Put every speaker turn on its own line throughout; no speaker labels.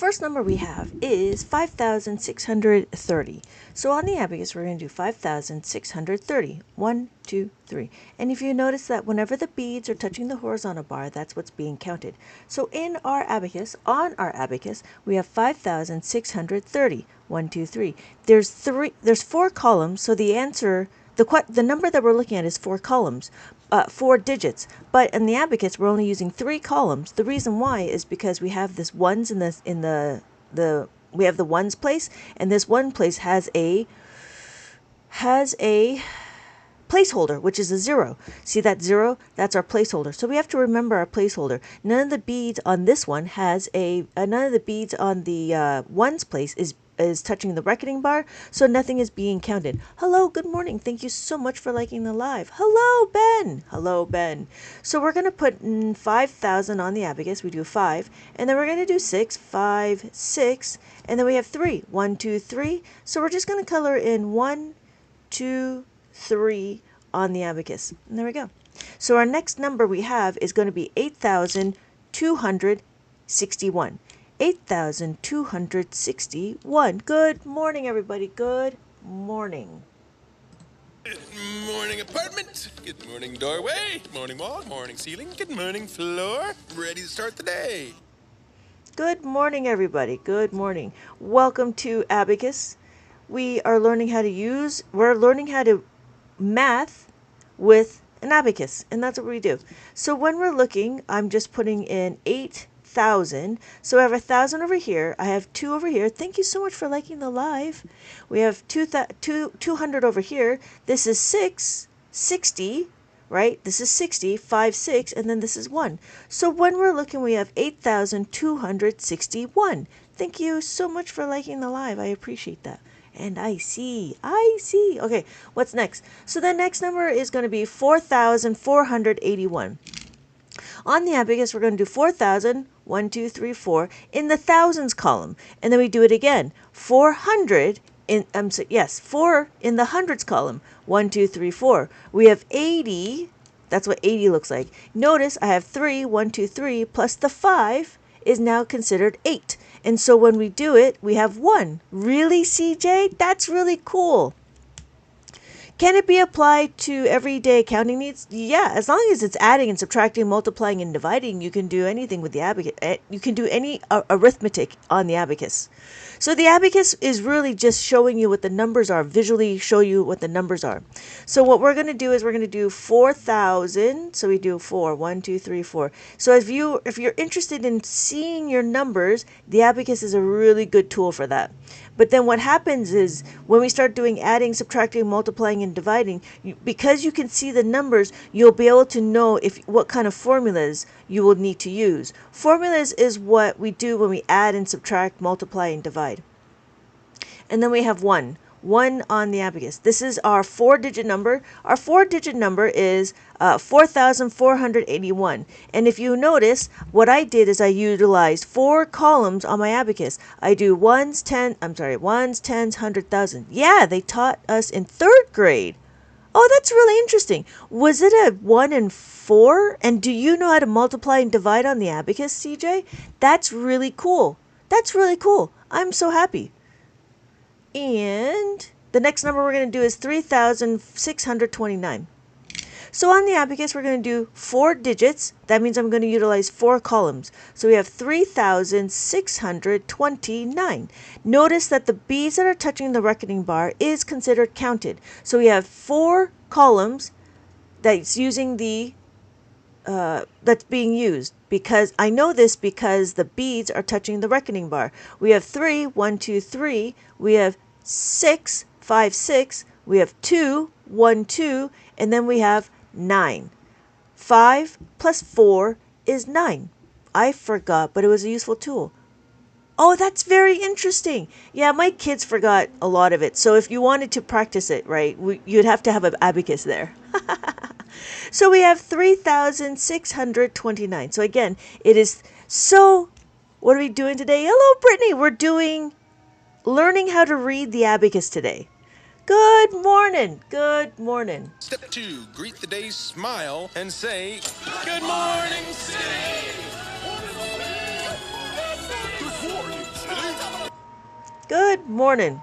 first number we have is 5,630. So on the abacus, we're going to do 5,630. 1, 2, 3. And if you notice that whenever the beads are touching the horizontal bar, that's what's being counted. So in our abacus, on our abacus, we have 5,630. 1, 2, 3. There's 4 columns, so the answer, the number that we're looking at is 4 columns. 4 digits, but in the abacus we're only using 3 columns. The reason why is because we have this ones in the we have the ones place, and this one place has a placeholder, which is a 0. See that 0? That's our placeholder. So we have to remember our placeholder. None of the beads on this one has none of the beads on the ones place is touching the reckoning bar, so nothing is being counted. Hello, good morning. Thank you so much for liking the live. Hello, Ben. Hello, Ben. So we're going to put 5,000 on the abacus. We do 5, and then we're going to do 6, 5, 6, and then we have 3. 1, 2, 3. So we're just going to color in 1, 2, 3 on the abacus. And there we go. So our next number we have is going to be 8,261. 8,261. Good morning, everybody. Good morning.
Good morning, apartment. Good morning, doorway. Good morning, wall. Morning, ceiling. Good morning, floor. Ready to start the day.
Good morning, everybody. Good morning. Welcome to Abacus. We're learning how to math with an abacus, and that's what we do. So when we're looking, I'm just putting in 8,000. So I have 1,000 over here. I have 2 over here. Thank you so much for liking the live. We have 200 over here. This is 60, right? This is 60, 5, 6, and then this is 1. So when we're looking, we have 8,261. Thank you so much for liking the live. I appreciate that. And I see. Okay, what's next? So the next number is going to be 4,481. On the abacus, we're going to do 4,000, 1, 2, 3, 4 in the thousands column, and then we do it again. 400 in 4 in the hundreds column. 1, 2, 3, 4. We have 80. That's what 80 looks like. Notice I have 3, 1, 2, 3 plus the 5 is now considered 8. And so when we do it, we have 1. Really, CJ? That's really cool. Can it be applied to everyday accounting needs? Yeah, as long as it's adding and subtracting, multiplying and dividing, you can do anything with the abacus. You can do any arithmetic on the abacus. So the abacus is really just showing you what the numbers are, visually show you what the numbers are. So what we're going to do is we're going to do 4,000. So we do 4, 1, 2, 3, 4. So if you're interested in seeing your numbers, the abacus is a really good tool for that. But then what happens is when we start doing adding, subtracting, multiplying, and dividing, because you can see the numbers, you'll be able to know what kind of formulas you will need to use. Formulas is what we do when we add and subtract, multiply, and divide. And then we have 1 on the abacus. This is our 4-digit number. Our 4-digit number is 4,481. And if you notice, what I did is I utilized 4 columns on my abacus. I do ones, tens, 100,000. Yeah, they taught us in 3rd grade. Oh, that's really interesting. Was it a 1 and 4? And do you know how to multiply and divide on the abacus, CJ? That's really cool. That's really cool. I'm so happy. And the next number we're going to do is 3,629. So on the abacus, we're going to do 4 digits. That means I'm going to utilize 4 columns. So we have 3,629. Notice that the beads that are touching the reckoning bar is considered counted. So we have 4 columns that's using that's being used, because I know this because the beads are touching the reckoning bar. We have 3, 1, 2, 3. We have 6, 5, 6. We have 2, 1, 2, and then we have 9. 5 plus 4 is 9. I forgot, but it was a useful tool. Oh, that's very interesting. Yeah, my kids forgot a lot of it. So if you wanted to practice it, right, you'd have to have an abacus there. So we have 3,629. So again, it is so, what are we doing today? Hello, Brittany. We're learning how to read the abacus today. Good morning. Good morning.
Step 2, greet the day, smile, and say, Good morning, City!
Good morning,
Good morning.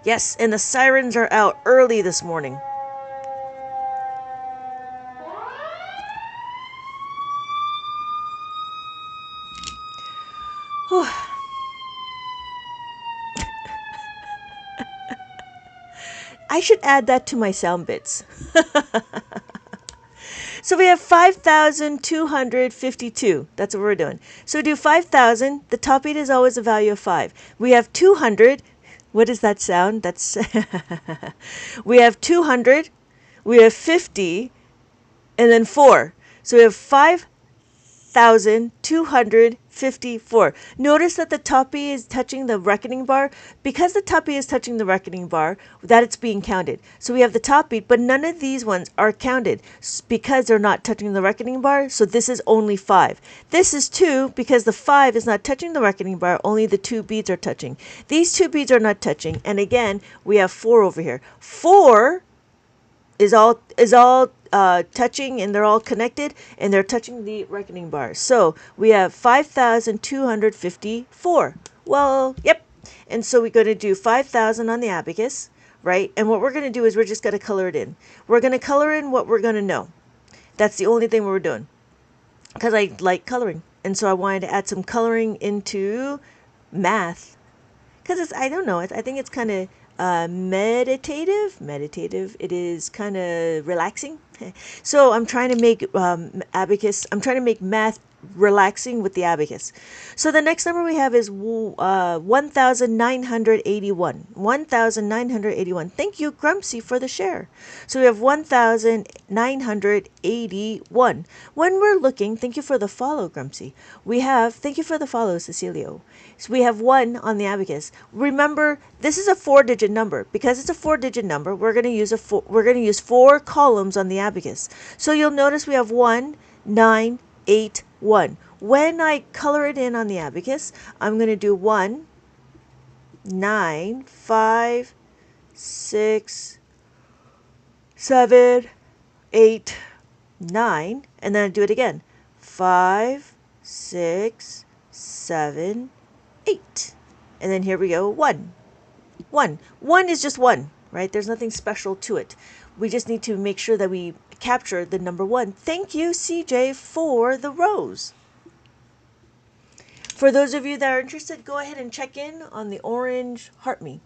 Yes, and the sirens are out early this morning. Whew. I should add that to my sound bits. So we have 5,252. That's what we're doing. So do 5,000. The top beat is always a value of 5. We have 200. What does that sound? That's we have 200. We have 50. And then 4. So we have 5,254. Notice that the top B is touching the reckoning bar. Because the top B is touching the reckoning bar, that it's being counted. So we have the top beat, but none of these ones are counted because they're not touching the reckoning bar. So this is only 5. This is 2 because the 5 is not touching the reckoning bar. Only the 2 beads are touching. These 2 beads are not touching. And again, we have 4 over here. 4 is all touching, and they're all connected, and they're touching the reckoning bar. So we have 5,254. Well, yep. And so we're going to do 5,000 on the abacus, right? And what we're going to do is we're just going to color it in. We're going to color in what we're going to know. That's the only thing we're doing, because I like coloring. And so I wanted to add some coloring into math, because I don't know, I think it's kind of meditative. It is kind of relaxing. So I'm trying to make abacus. I'm trying to make math relaxing with the abacus. So the next number we have is 1,981. 1,981. Thank you, Grumpsy, for the share. So we have 1,981. When we're looking, thank you for the follow, Grumpsy. Thank you for the follow, Cecilio. So we have 1 on the abacus. Remember, this is a 4-digit number. Because it's a 4-digit number, we're going to use 4 columns on the abacus. So you'll notice we have 1, 9, 8, 1. When I color it in on the abacus, I'm going to do 1, 9, 5, 6, 7, 8, 9, and then I do it again. 5, 6, 7, 8. And then here we go, 1. 1. 1 is just 1, right? There's nothing special to it. We just need to make sure that we capture the number 1. Thank you, CJ, for the rose. For those of you that are interested, go ahead and check in on the orange heart me.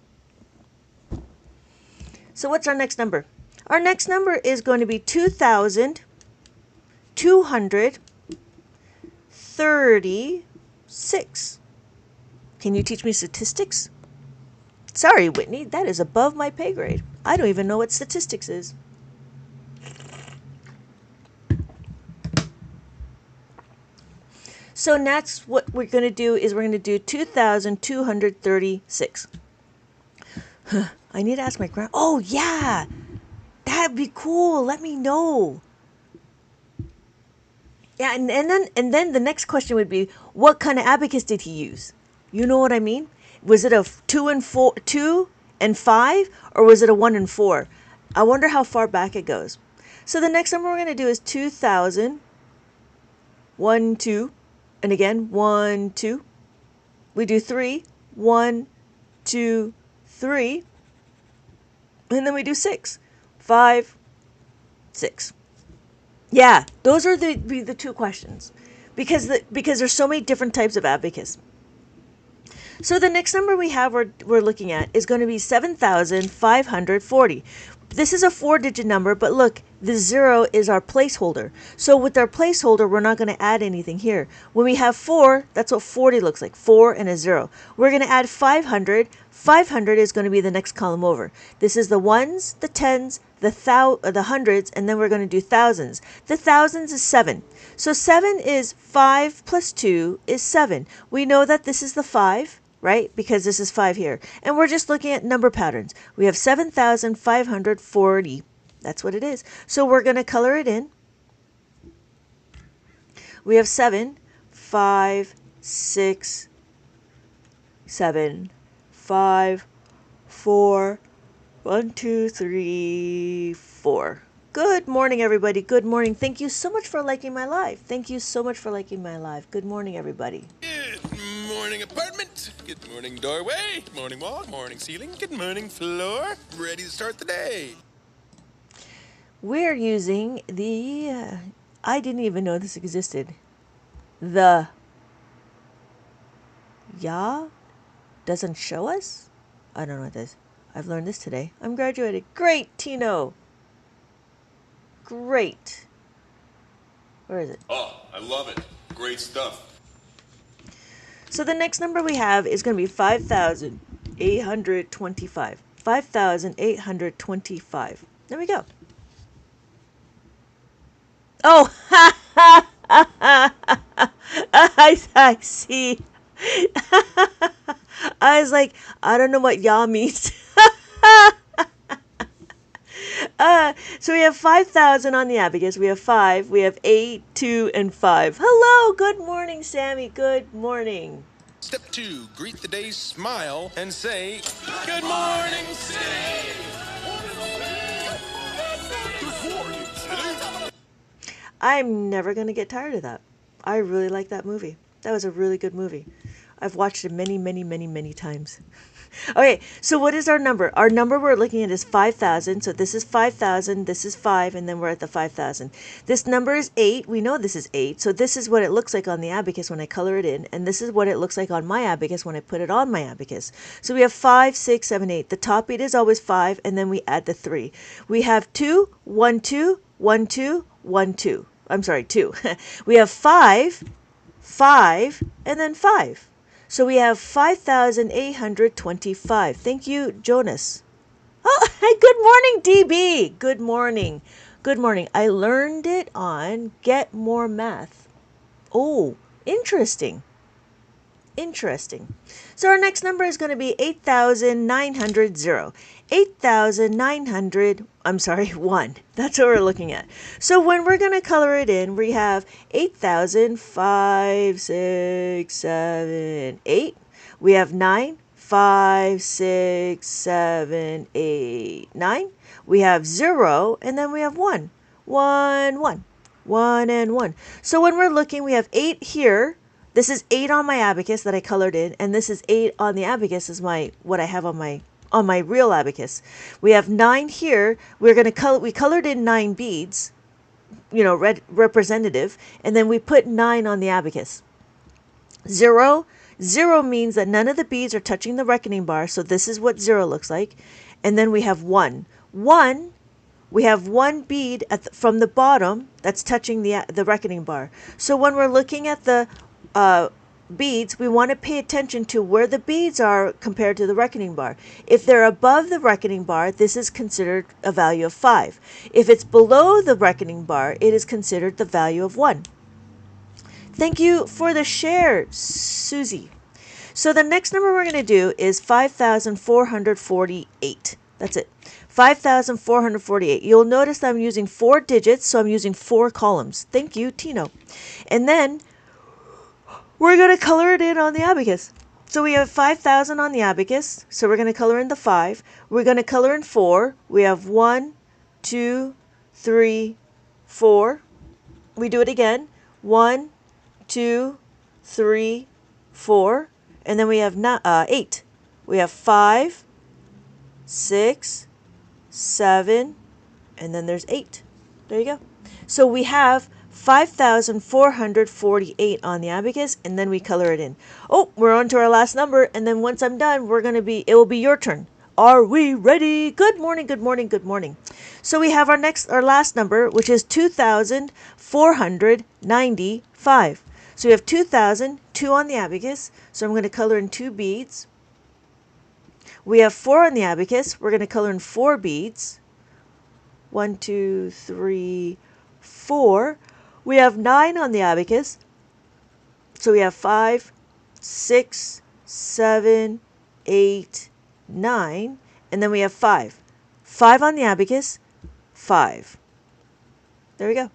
So what's our next number? Our next number is going to be 2,236. Can you teach me statistics? Sorry, Whitney, that is above my pay grade. I don't even know what statistics is. So next, what we're going to do is we're going to do 2,236. I need to ask my grand. Oh, yeah. That'd be cool. Let me know. Yeah, and then the next question would be, what kind of abacus did he use? You know what I mean? Was it a 2 and 5, or was it a 1 and 4? I wonder how far back it goes. So the next number we're going to do is 2,000, 1, 2, and again 1, 2. We do 3, 1, 2, 3, and then we do 6, 5, 6. Yeah, those are the 2 questions, because there's so many different types of abacus. So the next number we have we're looking at is going to be 7,540. This is a 4-digit number, but look, the 0 is our placeholder. So with our placeholder, we're not going to add anything here. When we have 4, that's what 40 looks like, 4 and a 0. We're going to add 500. 500 is going to be the next column over. This is the ones, the tens, the hundreds, and then we're going to do thousands. The thousands is 7. So 7 is 5 plus 2 is 7. We know that this is the 5, right? Because this is 5 here. And we're just looking at number patterns. We have 7,540. That's what it is. So we're going to color it in. We have 7, 5, 6, 7, 5, 4, 1, 2, 3, 4. Good morning, everybody. Good morning. Thank you so much for liking my live. Thank you so much for liking my live. Good morning, everybody.
Good morning, apartment. Good morning, doorway. Morning wall, morning ceiling. Good morning, floor. Ready to start the day.
We're using the, I didn't even know this existed. The Ya doesn't show us? I don't know what this is. I've learned this today. I'm graduated. Great, Tino. Great. Where is it?
Oh, I love it. Great stuff.
So the next number we have is going to be 5,825. 5,825. There we go. Oh, I see. I was like, I don't know what ya means. So we have 5,000 on the abacus. We have 5. We have 8, 2, and 5. Hello. Good morning, Sammy. Good morning.
Step 2, greet the day, smile, and say, Good morning, city.
I'm never going to get tired of that. I really like that movie. That was a really good movie. I've watched it many, many, many, many times. Okay, so what is our number? Our number we're looking at is 5,000. So this is 5,000, this is 5, and then we're at the 5,000. This number is 8. We know this is 8. So this is what it looks like on the abacus when I color it in. And this is what it looks like on my abacus when I put it on my abacus. So we have 5, 6, 7, 8. The top beat is always 5, and then we add the 3. We have 2, 1, 2, 1, 2, 1, 2. I'm sorry, 2. We have 5, 5, and then 5. So we have 5,825. Thank you, Jonas. Oh, good morning, DB. Good morning. Good morning. I learned it on Get More Math. Oh, interesting. Interesting. So our next number is going to be 8,900. 1. That's what we're looking at. So when we're going to color it in, we have 8,000, 5, 6, 7, 8. We have 9, 5, 6, 7, 8, 9. We have 0, and then we have 1. 1, 1. 1 and 1. So when we're looking, we have 8 here. This is 8 on my abacus that I colored in, and this is 8 on the abacus is what I have on my real abacus. We have 9 here. We colored in 9 beads, red representative, and then we put 9 on the abacus. 0 means that none of the beads are touching the reckoning bar, so this is what 0 looks like. And then we have 1. 1, we have 1 bead from the bottom that's touching the reckoning bar. So when we're looking at the beads, we want to pay attention to where the beads are compared to the reckoning bar. If they're above the reckoning bar, this is considered a value of 5. If it's below the reckoning bar, it is considered the value of 1. Thank you for the share, Susie. So the next number we're going to do is 5,448. That's it. 5,448. You'll notice that I'm using 4 digits, so I'm using 4 columns. Thank you, Tino. And then we're going to color it in on the abacus. So we have 5,000 on the abacus, so we're going to color in the 5. We're going to color in 4. We have 1, 2, 3, 4. We do it again. 1, 2, 3, 4. And then we have 8. We have 5, 6, 7, and then there's 8. There you go. So we have 5,448 on the abacus, and then we color it in. Oh, we're on to our last number, and then once I'm done, it will be your turn. Are we ready? Good morning, good morning, good morning. So we have our last number, which is 2,495. So we have 2,000, 2 on the abacus, so I'm going to color in 2 beads. We have 4 on the abacus, we're going to color in 4 beads. 1, 2, 3, 4. We have 9 on the abacus. So we have 5, 6, 7, 8, 9. And then we have 5. 5 on the abacus, 5. There we go.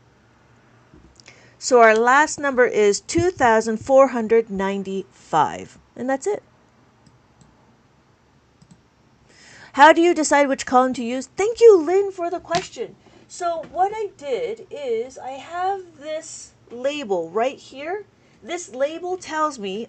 So our last number is 2,495. And that's it. How do you decide which column to use? Thank you, Lynn, for the question. So what I did is I have this label right here this label tells me,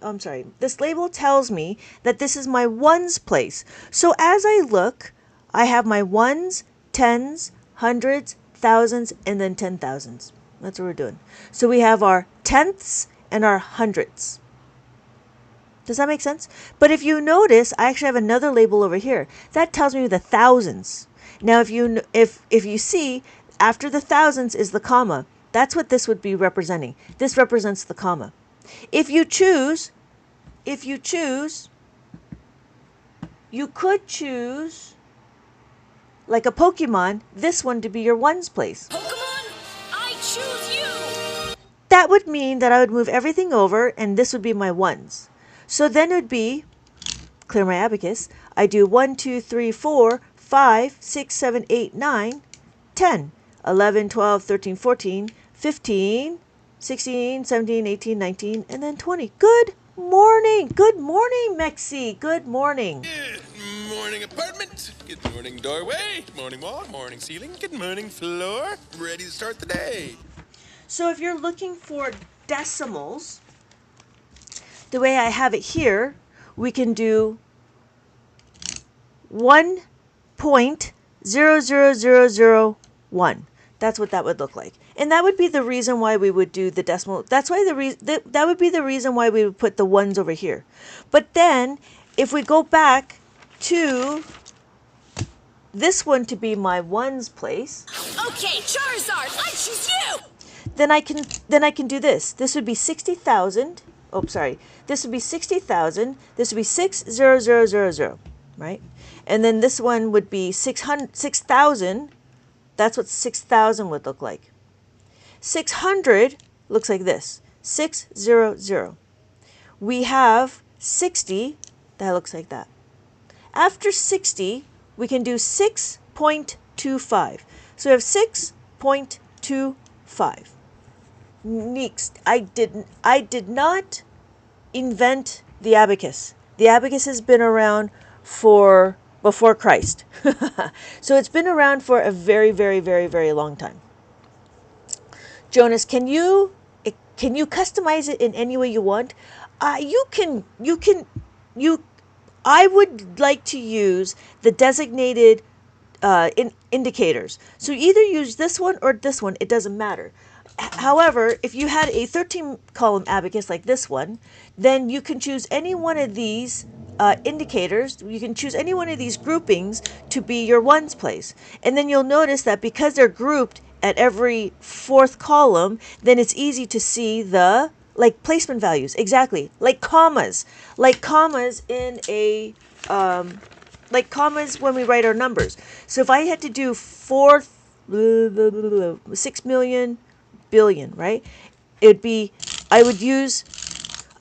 this label tells me that this is my ones place. So as I look, I have my ones, tens, hundreds, thousands, and then 10,000s. That's what we're doing. So we have our tenths and our hundreds. Does that make sense? But if you notice, I actually have another label over here. That tells me the thousands. Now, if you see, after the thousands is the comma. That's what this would be representing. This represents the comma. If you choose, you could choose, like a Pokemon, this one to be your ones place.
Pokemon, I choose you!
That would mean that I would move everything over, and this would be my ones. So then it would be, clear my abacus, I do 1, 2, 3, 4, 5, 6, 7, 8, 9, 10, 11, 12, 13, 14, 15, 16, 17, 18, 19, and then 20. Good morning. Good morning, Mexi. Good morning.
Good morning, apartment. Good morning, doorway. Good morning, wall. Morning, ceiling. Good morning, floor. Ready to start the day.
So if you're looking for decimals, the way I have it here, we can do 1.00001. That's what that would look like. And that would be the reason why we would do the decimal. That's why that would be the reason why we would put the ones over here. But then if we go back to this one to be my ones place.
Okay, Charizard, I choose you!
Then I can do this. This would be 60,000. Oh, sorry. This would be 60,000. This would be 60000, right? And then this one would be 6,000. That's what 6,000 would look like. 600 looks like this. 600. We have 60. That looks like that. After 60, we can do 6.25. So we have 6.25. Next, I did not invent the abacus. The abacus has been around for before Christ. So it's been around for a very, very, very, very long time. Jonas, can you customize it in any way you want? I would like to use the designated indicators. So either use this one or this one. It doesn't matter. However, if you had a 13-column abacus like this one, then you can choose any one of these indicators. You can choose any one of these groupings to be your ones place. And then you'll notice that because they're grouped at every fourth column, then it's easy to see the placement values. Exactly. Like commas in a like commas when we write our numbers. So if I had to do 6 million billion, right? It'd be, I'd use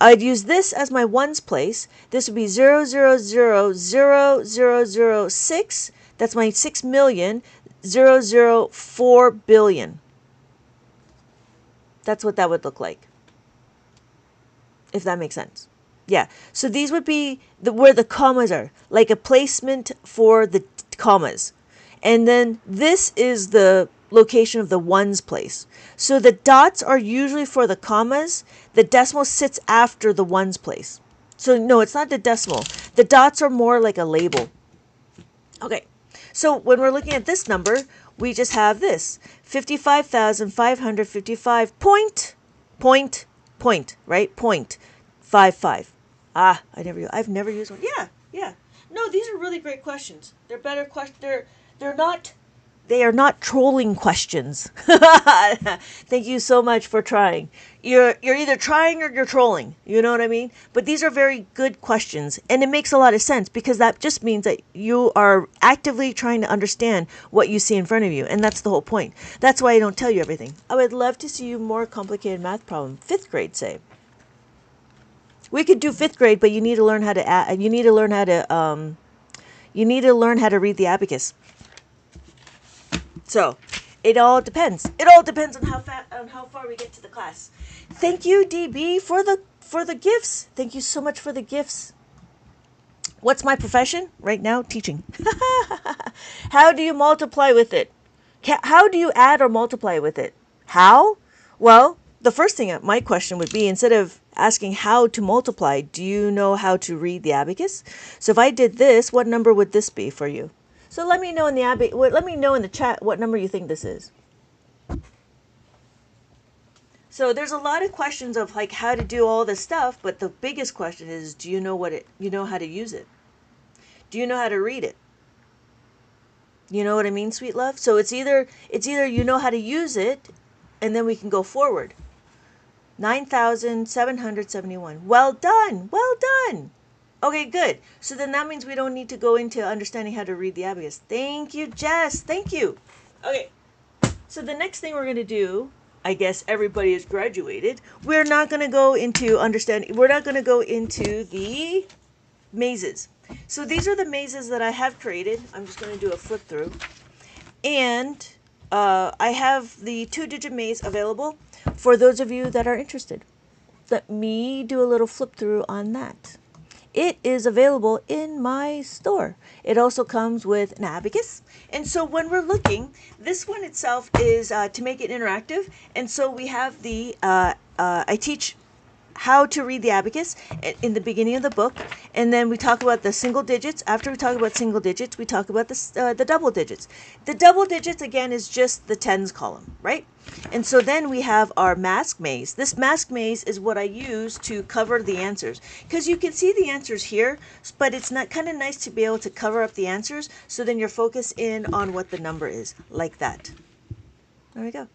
this as my ones place. This would be 0.0000006. That's my 6,000,004 billion. That's what that would look like. If that makes sense. Yeah. So these would be where the commas are, like a placement for the commas. And then this is the location of the ones place. So the dots are usually for the commas. The decimal sits after the ones place. So no, it's not the decimal. The dots are more like a label. Okay. So when we're looking at this number, we just have this 55,555 point, right? 0.55. I've never used one. Yeah. No, these are really great questions. They're better questions. They are not trolling questions. Thank you so much for trying. You're either trying or you're trolling. You know what I mean? But these are very good questions. And it makes a lot of sense because that just means that you are actively trying to understand what you see in front of you. And that's the whole point. That's why I don't tell you everything. I would love to see you more complicated math problem. 5th grade, say. We could do 5th grade, but you need to learn how to you need to learn how to read the abacus. So, it all depends. It all depends on how far we get to the class. Thank you, DB, for the gifts. Thank you so much for the gifts. What's my profession right now? Teaching. How do you multiply with it? How do you add or multiply with it? How? Well, the first thing my question would be, instead of asking how to multiply. Do you know how to read the abacus? So if I did this, what number would this be for you? So let me know in the chat what number you think this is. So there's a lot of questions of like how to do all this stuff, but the biggest question is, do you know you know how to use it? Do you know how to read it? You know what I mean, sweet love? So it's either you know how to use it, and then we can go forward. 9,771. Well done. Well done. Okay, good. So then that means we don't need to go into understanding how to read the abacus. Thank you, Jess. Thank you. Okay. So the next thing we're going to do, I guess everybody has graduated. We're not going to go into the mazes. So these are the mazes that I have created. I'm just going to do a flip through. And I have the 2-digit maze available for those of you that are interested. Let me do a little flip through on that. It is available in my store. It also comes with an abacus. And so when we're looking, this one itself is to make it interactive. And so we have I teach how to read the abacus in the beginning of the book, and then we talk about the single digits. After we talk about single digits, we talk about the double digits. The double digits, again, is just the tens column, right? And so then we have our mask maze. This mask maze is what I use to cover the answers, because you can see the answers here, but it's not kind of nice to be able to cover up the answers, so then you're focused in on what the number is, like that. There we go.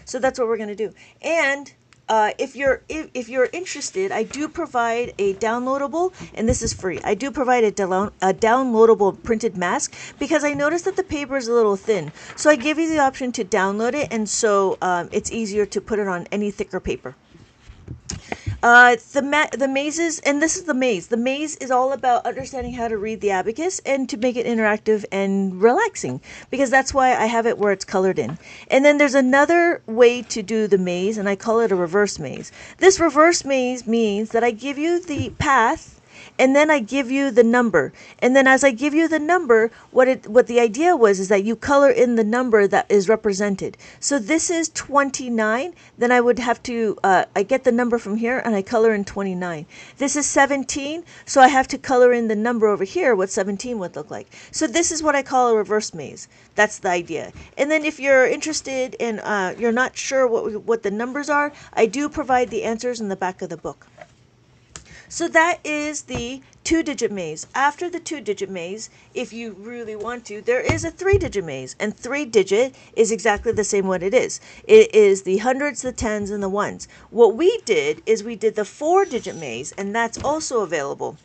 So that's what we're going to do. And if you're interested, I do provide a downloadable, and this is free. I do provide a downloadable printed mask because I noticed that the paper is a little thin. So I give you the option to download it, and so it's easier to put it on any thicker paper. The mazes, and this is the maze. The maze is all about understanding how to read the abacus and to make it interactive and relaxing, because that's why I have it where it's colored in. And then there's another way to do the maze, and I call it a reverse maze. This reverse maze means that I give you the path, and then I give you the number. And then as I give you the number, what the idea was is that you color in the number that is represented. So this is 29. Then I would have to, I get the number from here and I color in 29. This is 17. So I have to color in the number over here, what 17 would look like. So this is what I call a reverse maze. That's the idea. And then if you're interested and you're not sure what the numbers are, I do provide the answers in the back of the book. So that is the 2-digit maze. After the 2-digit maze, if you really want to, there is a 3-digit maze. And 3-digit is exactly the same what it is. It is the hundreds, the tens, and the ones. What we did is we did the 4-digit maze, and that's also available.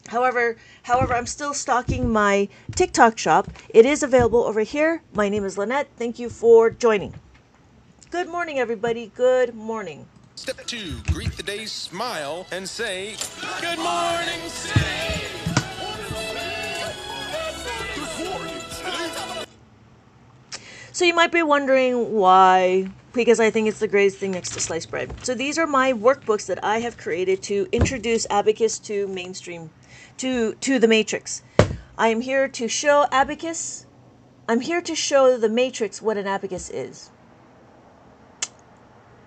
However, I'm still stocking my TikTok shop. It is available over here. My name is Lynette. Thank you for joining. Good morning, everybody. Good morning.
Step 2, greet the day, smile, and say, Good morning, city!
So you might be wondering why, because I think it's the greatest thing next to sliced bread. So these are my workbooks that I have created to introduce abacus to mainstream, to the matrix. I am here to show abacus. I'm here to show the matrix what an abacus is.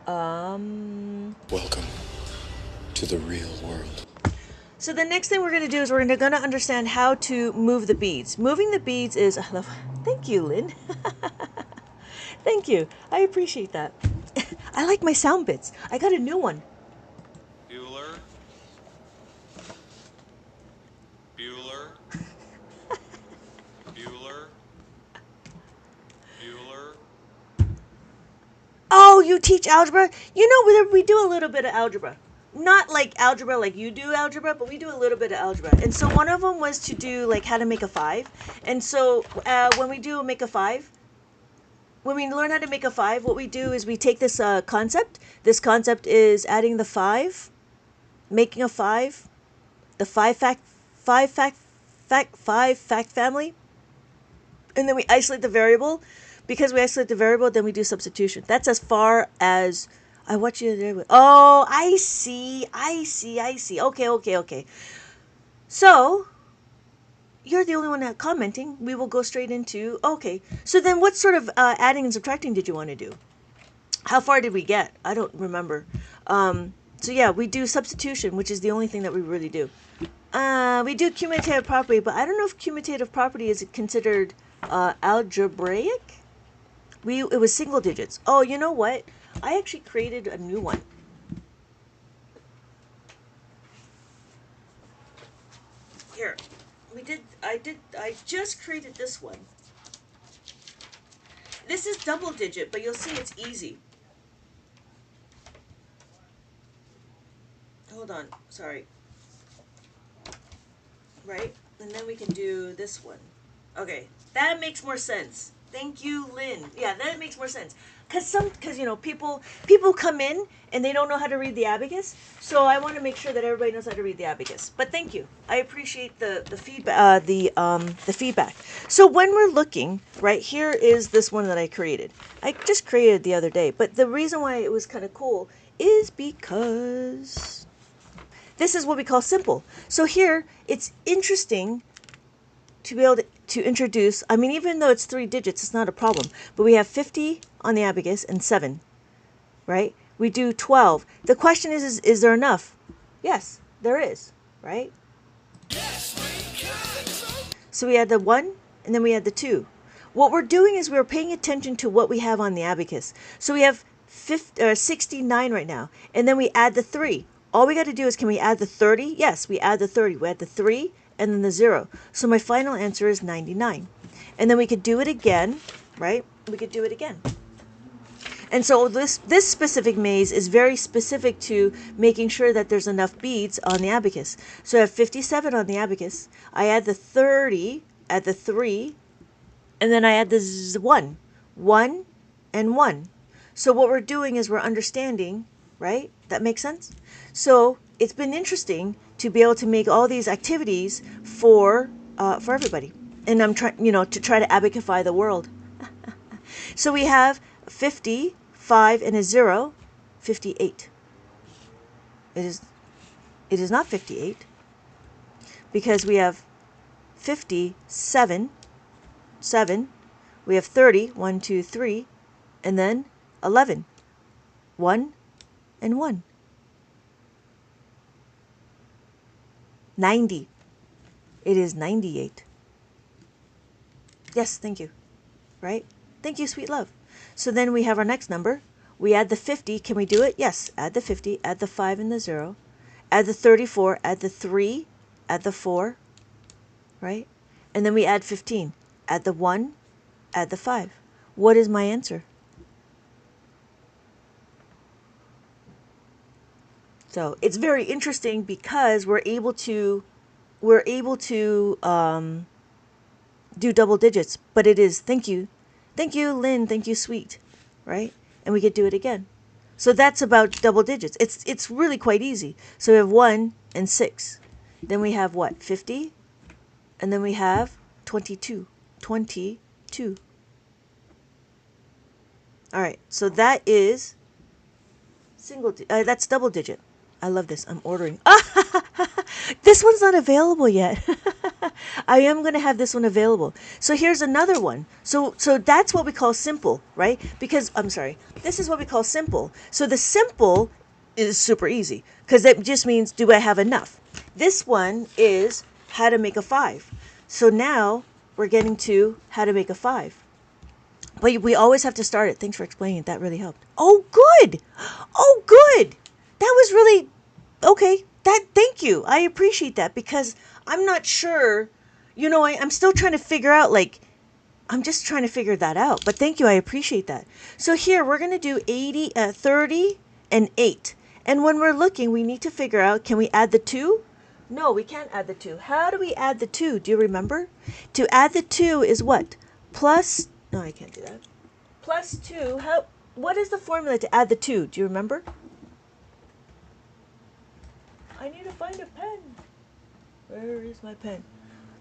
Welcome to the real world.
So the next thing we're going to do is we're going to understand how to move the beads. Moving the beads is... Thank you, Lynn. Thank you. I appreciate that. I like my sound bits. I got a new one.
Bueller. Bueller. Bueller. Bueller.
Oh, you teach algebra? You know, we do a little bit of algebra. Not like algebra like you do algebra, but we do a little bit of algebra. And so one of them was to do like how to make a 5. And so when we learn how to make a 5, what we do is we take this concept. This concept is adding the 5, making a 5, the 5 fact family, and then we isolate the variable. Because we isolate the variable, then we do substitution. That's as far as I want you to do. Oh, I see. Okay. So, you're the only one not commenting. We will go straight into, okay. So then what sort of adding and subtracting did you want to do? How far did we get? I don't remember. So yeah, we do substitution, which is the only thing that we really do. We do cumulative property, but I don't know if cumulative property is considered algebraic. It was single digits. Oh, you know what? I actually created a new one. Here, I just created this one. This is double digit, but you'll see it's easy. Hold on, sorry. Right? And then we can do this one. Okay, that makes more sense. Thank you, Lynn. Yeah, that makes more sense. Cause you know, people come in and they don't know how to read the abacus. So I want to make sure that everybody knows how to read the abacus. But thank you. I appreciate the feedback. The feedback. So when we're looking, right here is this one that I created. I just created it the other day. But the reason why it was kind of cool is because this is what we call simple. So here it's interesting to be able to introduce, I mean, even though it's 3 digits, it's not a problem. But we have 50 on the abacus and 7, right? We do 12. The question is there enough? Yes, there is, right? So we add the 1 and then we add the 2. What we're doing is we're paying attention to what we have on the abacus. So we have 69 right now. And then we add the 3. All we got to do is, can we add the 30? Yes, we add the 30. We add the 3 and then the 0. So my final answer is 99. And then we could do it again, right? We could do it again. And so this specific maze is very specific to making sure that there's enough beads on the abacus. So I have 57 on the abacus. I add the 30, add the 3, and then I add the 1. 1 and 1. So what we're doing is we're understanding, right? That makes sense? So it's been interesting to be able to make all these activities for everybody. And I'm trying, to try to abacify the world. So we have 50, 5, and a 0, 58. It is not 58 because we have 57, 7, we have 30, 1, 2, 3, and then 11, 1, and 1. 90. It is 98. Yes, thank you. Right? Thank you, sweet love. So then we have our next number. We add the 50. Can we do it? Yes. Add the 50. Add the 5 and the 0. Add the 34. Add the 3. Add the 4. Right? And then we add 15. Add the 1. Add the 5. What is my answer? So it's very interesting because we're able to do double digits, but it is, thank you, Lynn, thank you, sweet, right? And we could do it again. So that's about double digits. It's really quite easy. So we have 1 and 6. Then we have what? 50, and then we have 22. 22. All right. So that is that's double digit. I love this. I'm ordering. This one's not available yet. I am going to have this one available. So here's another one. So that's what we call simple, right? Because, I'm sorry, this is what we call simple. So the simple is super easy because that just means, do I have enough? This one is how to make a 5. So now we're getting to how to make a 5. But we always have to start it. Thanks for explaining it. That really helped. Oh, good. Oh, good. That was really okay. Thank you. I appreciate that because I'm not sure. I'm still trying to figure out. I'm just trying to figure that out. But thank you. I appreciate that. So here we're going to do 30, and 8. And when we're looking, we need to figure out. Can we add the 2? No, we can't add the 2. How do we add the 2? Do you remember? To add the 2 is what? Plus. No, I can't do that. Plus 2. What is the formula to add the 2? Do you remember? I need to find a pen. Where is my pen?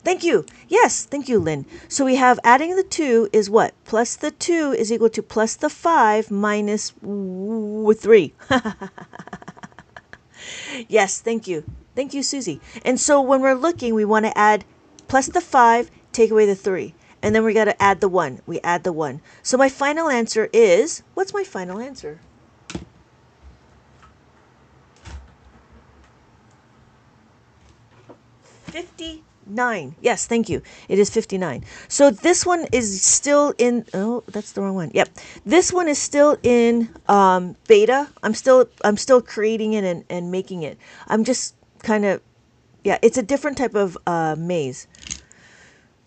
Thank you. Yes, thank you, Lynn. So we have adding the 2 is what? Plus the 2 is equal to plus the 5 minus 3. Yes, thank you. Thank you, Susie. And so when we're looking, we want to add plus the 5, take away the 3. And then we got to add the 1. We add the 1. So my final answer is, what's my final answer? 59. Yes, thank you. It is 59. So this one is still in, oh, that's the wrong one. Yep. This one is still in beta. I'm still creating it and making it. I'm just kind of, yeah, it's a different type of maze.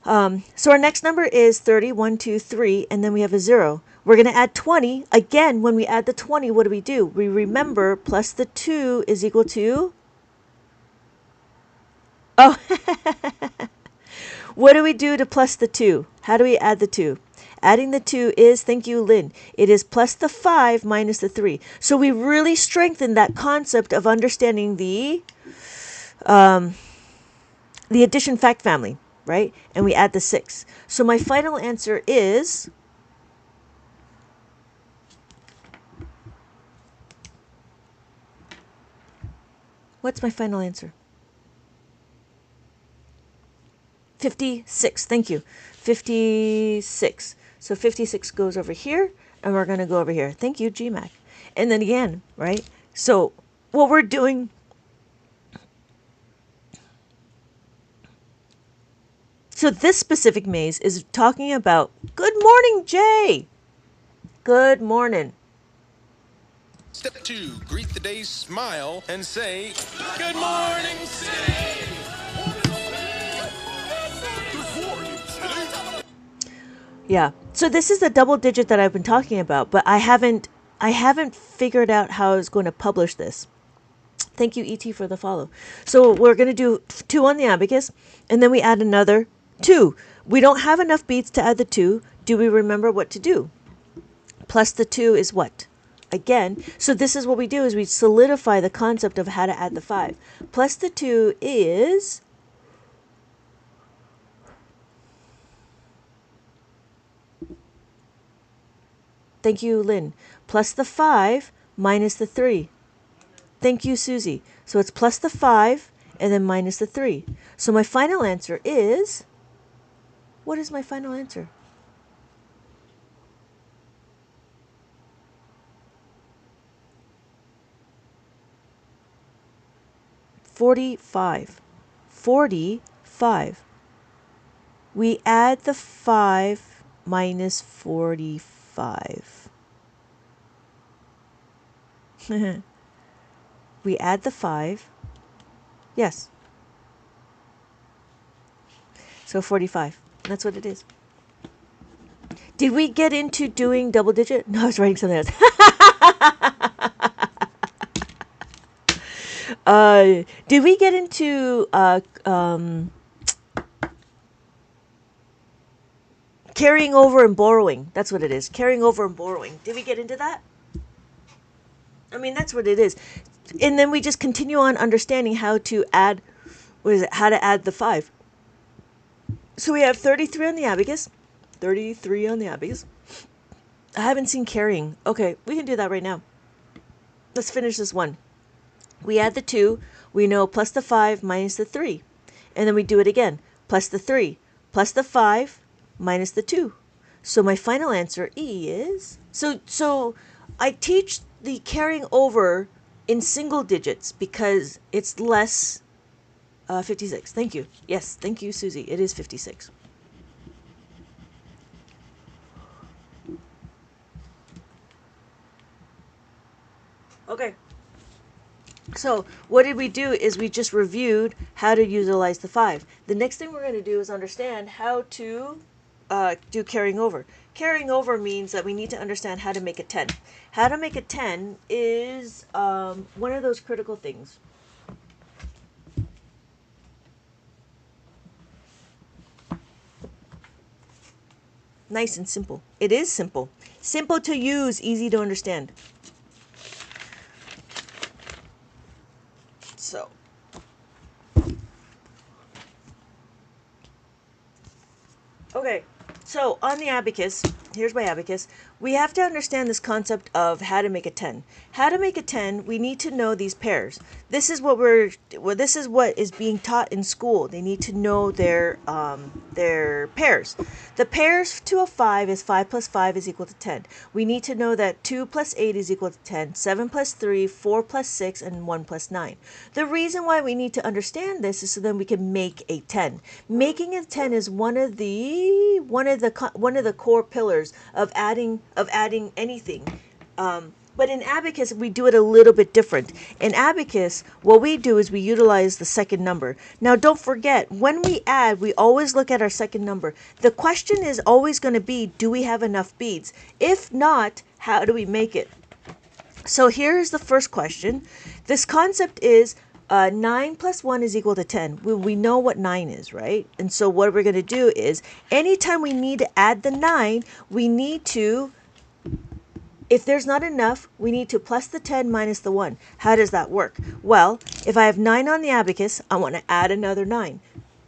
So our next number is 30, 1, 2, 3, and then we have a 0. We're going to add 20. Again, when we add the 20, what do? We remember plus the 2 is equal to... Oh, what do we do to plus the 2? How do we add the 2? Adding the 2 is, thank you, Lynn, it is plus the 5 minus the 3. So we really strengthen that concept of understanding the addition fact family, right? And we add the 6. So my final answer is... What's my final answer? 56. Thank you. 56. So 56 goes over here, and we're going to go over here. Thank you, GMAC. And then again, right? So what we're doing... So this specific maze is talking about... Good morning, Jay! Good morning.
Step 2, greet the day, smile, and say, Good morning, city!
Yeah. So this is the double digit that I've been talking about, but I haven't figured out how I was going to publish this. Thank you, ET, for the follow. So we're going to do 2 on the abacus, and then we add another 2. We don't have enough beats to add the 2. Do we remember what to do? Plus the 2 is what? Again, so this is what we do, is we solidify the concept of how to add the 5. Plus the 2 is... Thank you, Lynn. Plus the 5 minus the 3. Thank you, Susie. So it's plus the 5 and then minus the 3. So my final answer is... What is my final answer? $45. 45. We add the 5 minus 45. We add the 5. Yes. So 45. That's what it is. Did we get into doing double digit? No, I was writing something else. Did we get into carrying over and borrowing? That's what it is. Carrying over and borrowing. Did we get into that? I mean, that's what it is. And then we just continue on understanding how to add, how to add the 5. So we have 33 on the abacus. 33 on the abacus. I haven't seen carrying. Okay, we can do that right now. Let's finish this one. We add the 2. We know plus the 5 minus the 3. And then we do it again. Plus the 3. Plus the 5 minus the 2. So my final answer is... So I teach the carrying over in single digits because it's less 56. Thank you. Yes, thank you, Susie. It is 56. Okay. So what did we do is we just reviewed how to utilize the 5. The next thing we're going to do is understand how to do carrying over. Carrying over means that we need to understand how to make a 10. How to make a 10 is one of those critical things. Nice and simple. It is simple. Simple to use, easy to understand. So, okay, so on the abacus, here's my abacus. We have to understand this concept of how to make a 10. How to make a 10, we need to know these pairs. This is what this is what is being taught in school. They need to know their pairs. The pairs to a 5 is 5 plus 5 is equal to 10. We need to know that 2 plus 8 is equal to 10, 7 plus 3, 4 plus 6, and 1 plus 9. The reason why we need to understand this is so then we can make a 10. Making a 10 is one of the core pillars of adding anything. But in Abacus, we do it a little bit different. In Abacus, what we do is we utilize the second number. Now, don't forget, when we add, we always look at our second number. The question is always going to be, do we have enough beads? If not, how do we make it? So here's the first question. This concept is 9 plus 1 is equal to 10. We know what 9 is, right? And so what we're going to do is, anytime we need to add the 9, we need to, if there's not enough, we need to plus the 10 minus the 1. How does that work? Well, if I have 9 on the abacus, I want to add another 9.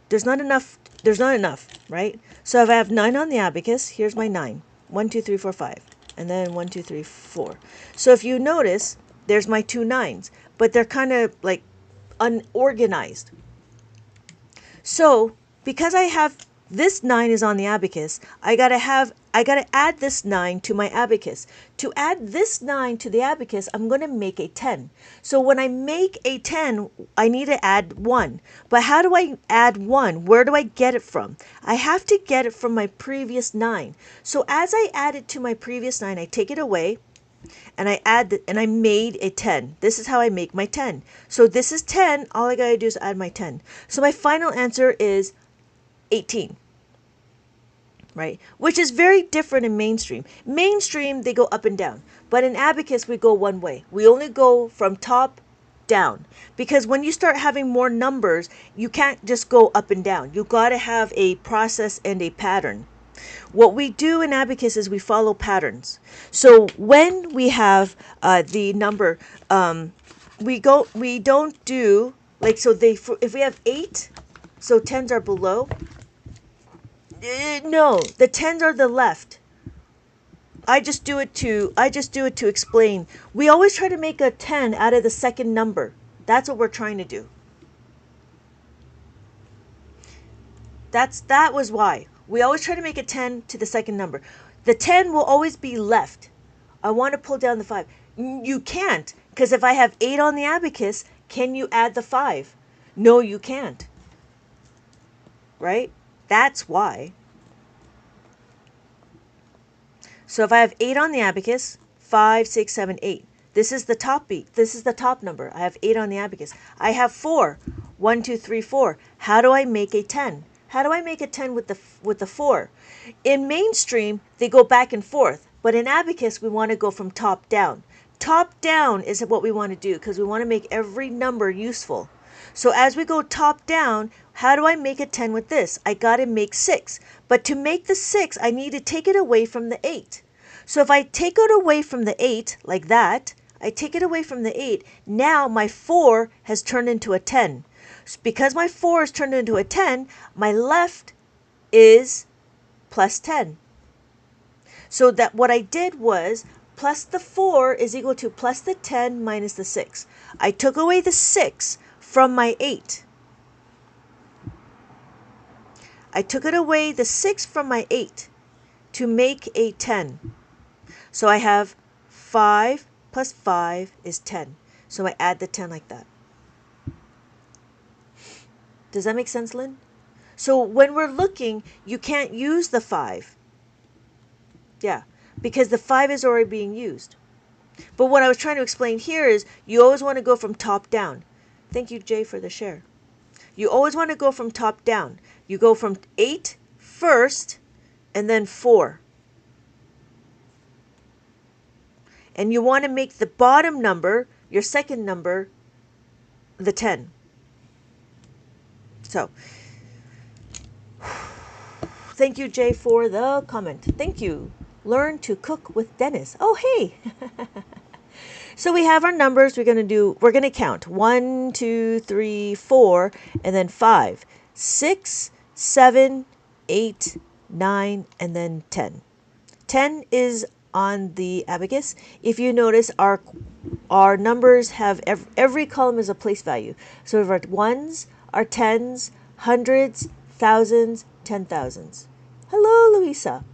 There's not enough, right? So if I have 9 on the abacus, here's my 9. 1, 2, 3, 4, 5. And then 1, 2, 3, 4. So if you notice, there's my 2 9s, but they're kind of like unorganized. So because I have this 9 is on the abacus, I gotta add this 9 to my abacus. To add this 9 to the abacus, I'm going to make a 10. So when I make a 10, I need to add 1. But how do I add 1? Where do I get it from? I have to get it from my previous 9. So as I add it to my previous 9, I take it away, and I add and I made a 10. This is how I make my 10. So this is 10. All I gotta do is add my 10. So my final answer is 18. Right? Which is very different in mainstream. Mainstream, they go up and down. But in Abacus, we go one way. We only go from top down. Because when you start having more numbers, you can't just go up and down. You got to have a process and a pattern. What we do in Abacus is we follow patterns. So when we have the number, we don't do, like, so if we have 8, so 10s are below. No, the 10s are the left. I just do it to explain. We always try to make a 10 out of the second number. That's what we're trying to do. That was why. We always try to make a 10 to the second number. The 10 will always be left. I want to pull down the 5. You can't, because if I have 8 on the abacus, can you add the 5? No, you can't. Right? That's why. So if I have 8 on the abacus, 5, 6, 7, 8. This is the top beat. This is the top number. I have 8 on the abacus. I have 4. 1, 2, 3, 4. How do I make a 10? How do I make a 10 with the 4? In mainstream, they go back and forth. But in Abacus, we want to go from top down. Top down is what we want to do because we want to make every number useful. So as we go top down, how do I make a 10 with this? I got to make 6. But to make the 6, I need to take it away from the 8. So if I take it away from the 8, like that, I take it away from the 8, now my 4 has turned into a 10. Because my 4 is turned into a 10, my left is plus 10. So that what I did was plus the 4 is equal to plus the 10 minus the 6. I took away the 6 from my 8. I took it away the 6 from my 8 to make a 10. So I have 5 plus 5 is 10. So I add the 10 like that. Does that make sense, Lynn? So when we're looking, you can't use the 5. Yeah, because the 5 is already being used. But what I was trying to explain here is you always want to go from top down. Thank you, Jay, for the share. You always want to go from top down. You go from 8 first and then 4. And you want to make the bottom number, your second number, the 10. So, thank you, Jay, for the comment. Thank you. Learn to cook with Dennis. Oh, hey. So we have our numbers. We're going to count 1, 2, 3, 4, and then 5, 6, 7, 8, 9, and then 10. 10 is on the abacus. If you notice, our numbers have every column is a place value. So we have our ones, our tens, hundreds, thousands, 10,000s. Hello, Louisa.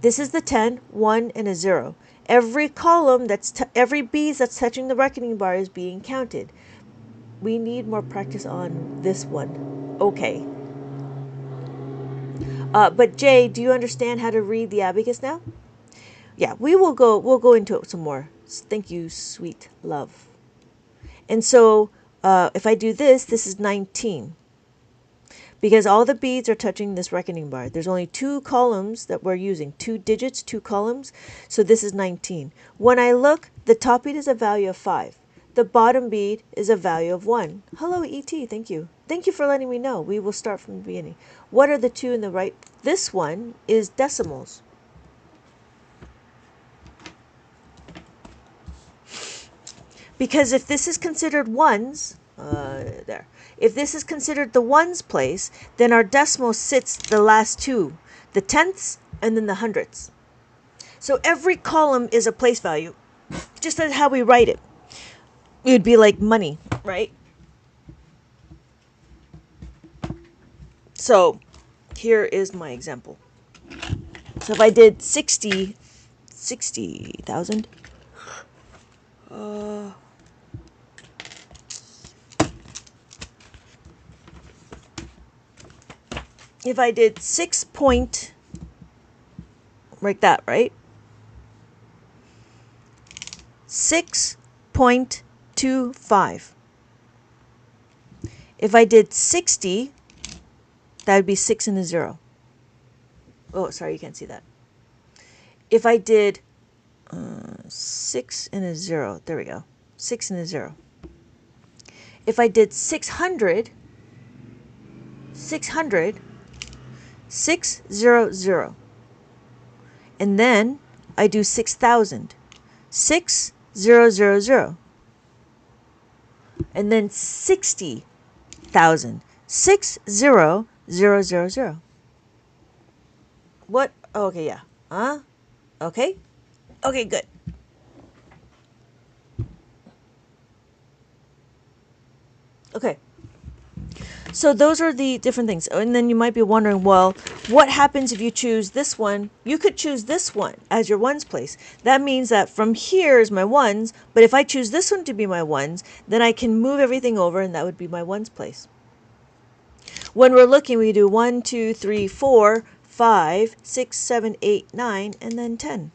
This is the 10, 1, and a 0. Every column every bees that's touching the reckoning bar is being counted. We need more practice on this one. Okay. But Jay, do you understand how to read the abacus now? Yeah, we'll go into it some more. Thank you, sweet love. And so if I do this is 19. Because all the beads are touching this reckoning bar. There's only 2 columns that we're using. 2 digits, 2 columns. So this is 19. When I look, the top bead is a value of 5. The bottom bead is a value of 1. Hello, E.T. Thank you. Thank you for letting me know. We will start from the beginning. What are the 2 in the right? This one is decimals. Because if this is considered ones, if this is considered the ones place, then our decimal sits the last 2, the tenths and then the hundredths. So every column is a place value, just as how we write it. It would be like money, right? So here is my example. So if I did 60,000, if I did 6 point, like that, right? 6.25. If I did 60, that would be 6 and a 0. Oh, sorry, you can't see that. If I did 6 and a 0, there we go. 6 and a 0. If I did 600, 600, 600. And then I do 6,000. 6,000. And then 60,000. 6,000. What? Okay, yeah. Okay. Okay, good. Okay. So those are the different things. And then you might be wondering, well, what happens if you choose this one? You could choose this one as your ones place. That means that from here is my ones, but if I choose this one to be my ones, then I can move everything over and that would be my ones place. When we're looking, we do 1, 2, 3, 4, 5, 6, 7, 8, 9, and then 10.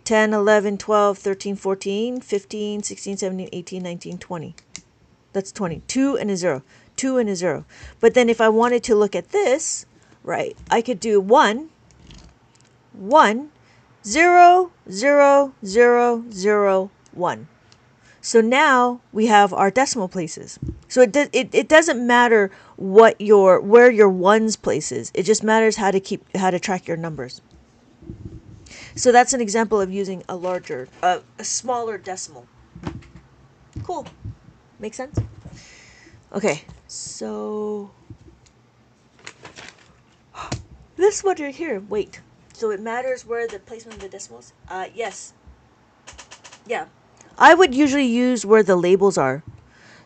10, 11, 12, 13, 14, 15, 16, 17, 18, 19, 20. That's 20. 2 and a 0. 2 and a 0. But then if I wanted to look at this, right, I could do 1, 1, 0, 0, 0, 0, 1. So now we have our decimal places. So it doesn't matter where your ones place is. It just matters how to track your numbers. So that's an example of using a smaller decimal. Cool. Make sense? Okay, so this one right here, wait. So it matters where the placement of the decimals? Yes. Yeah. I would usually use where the labels are.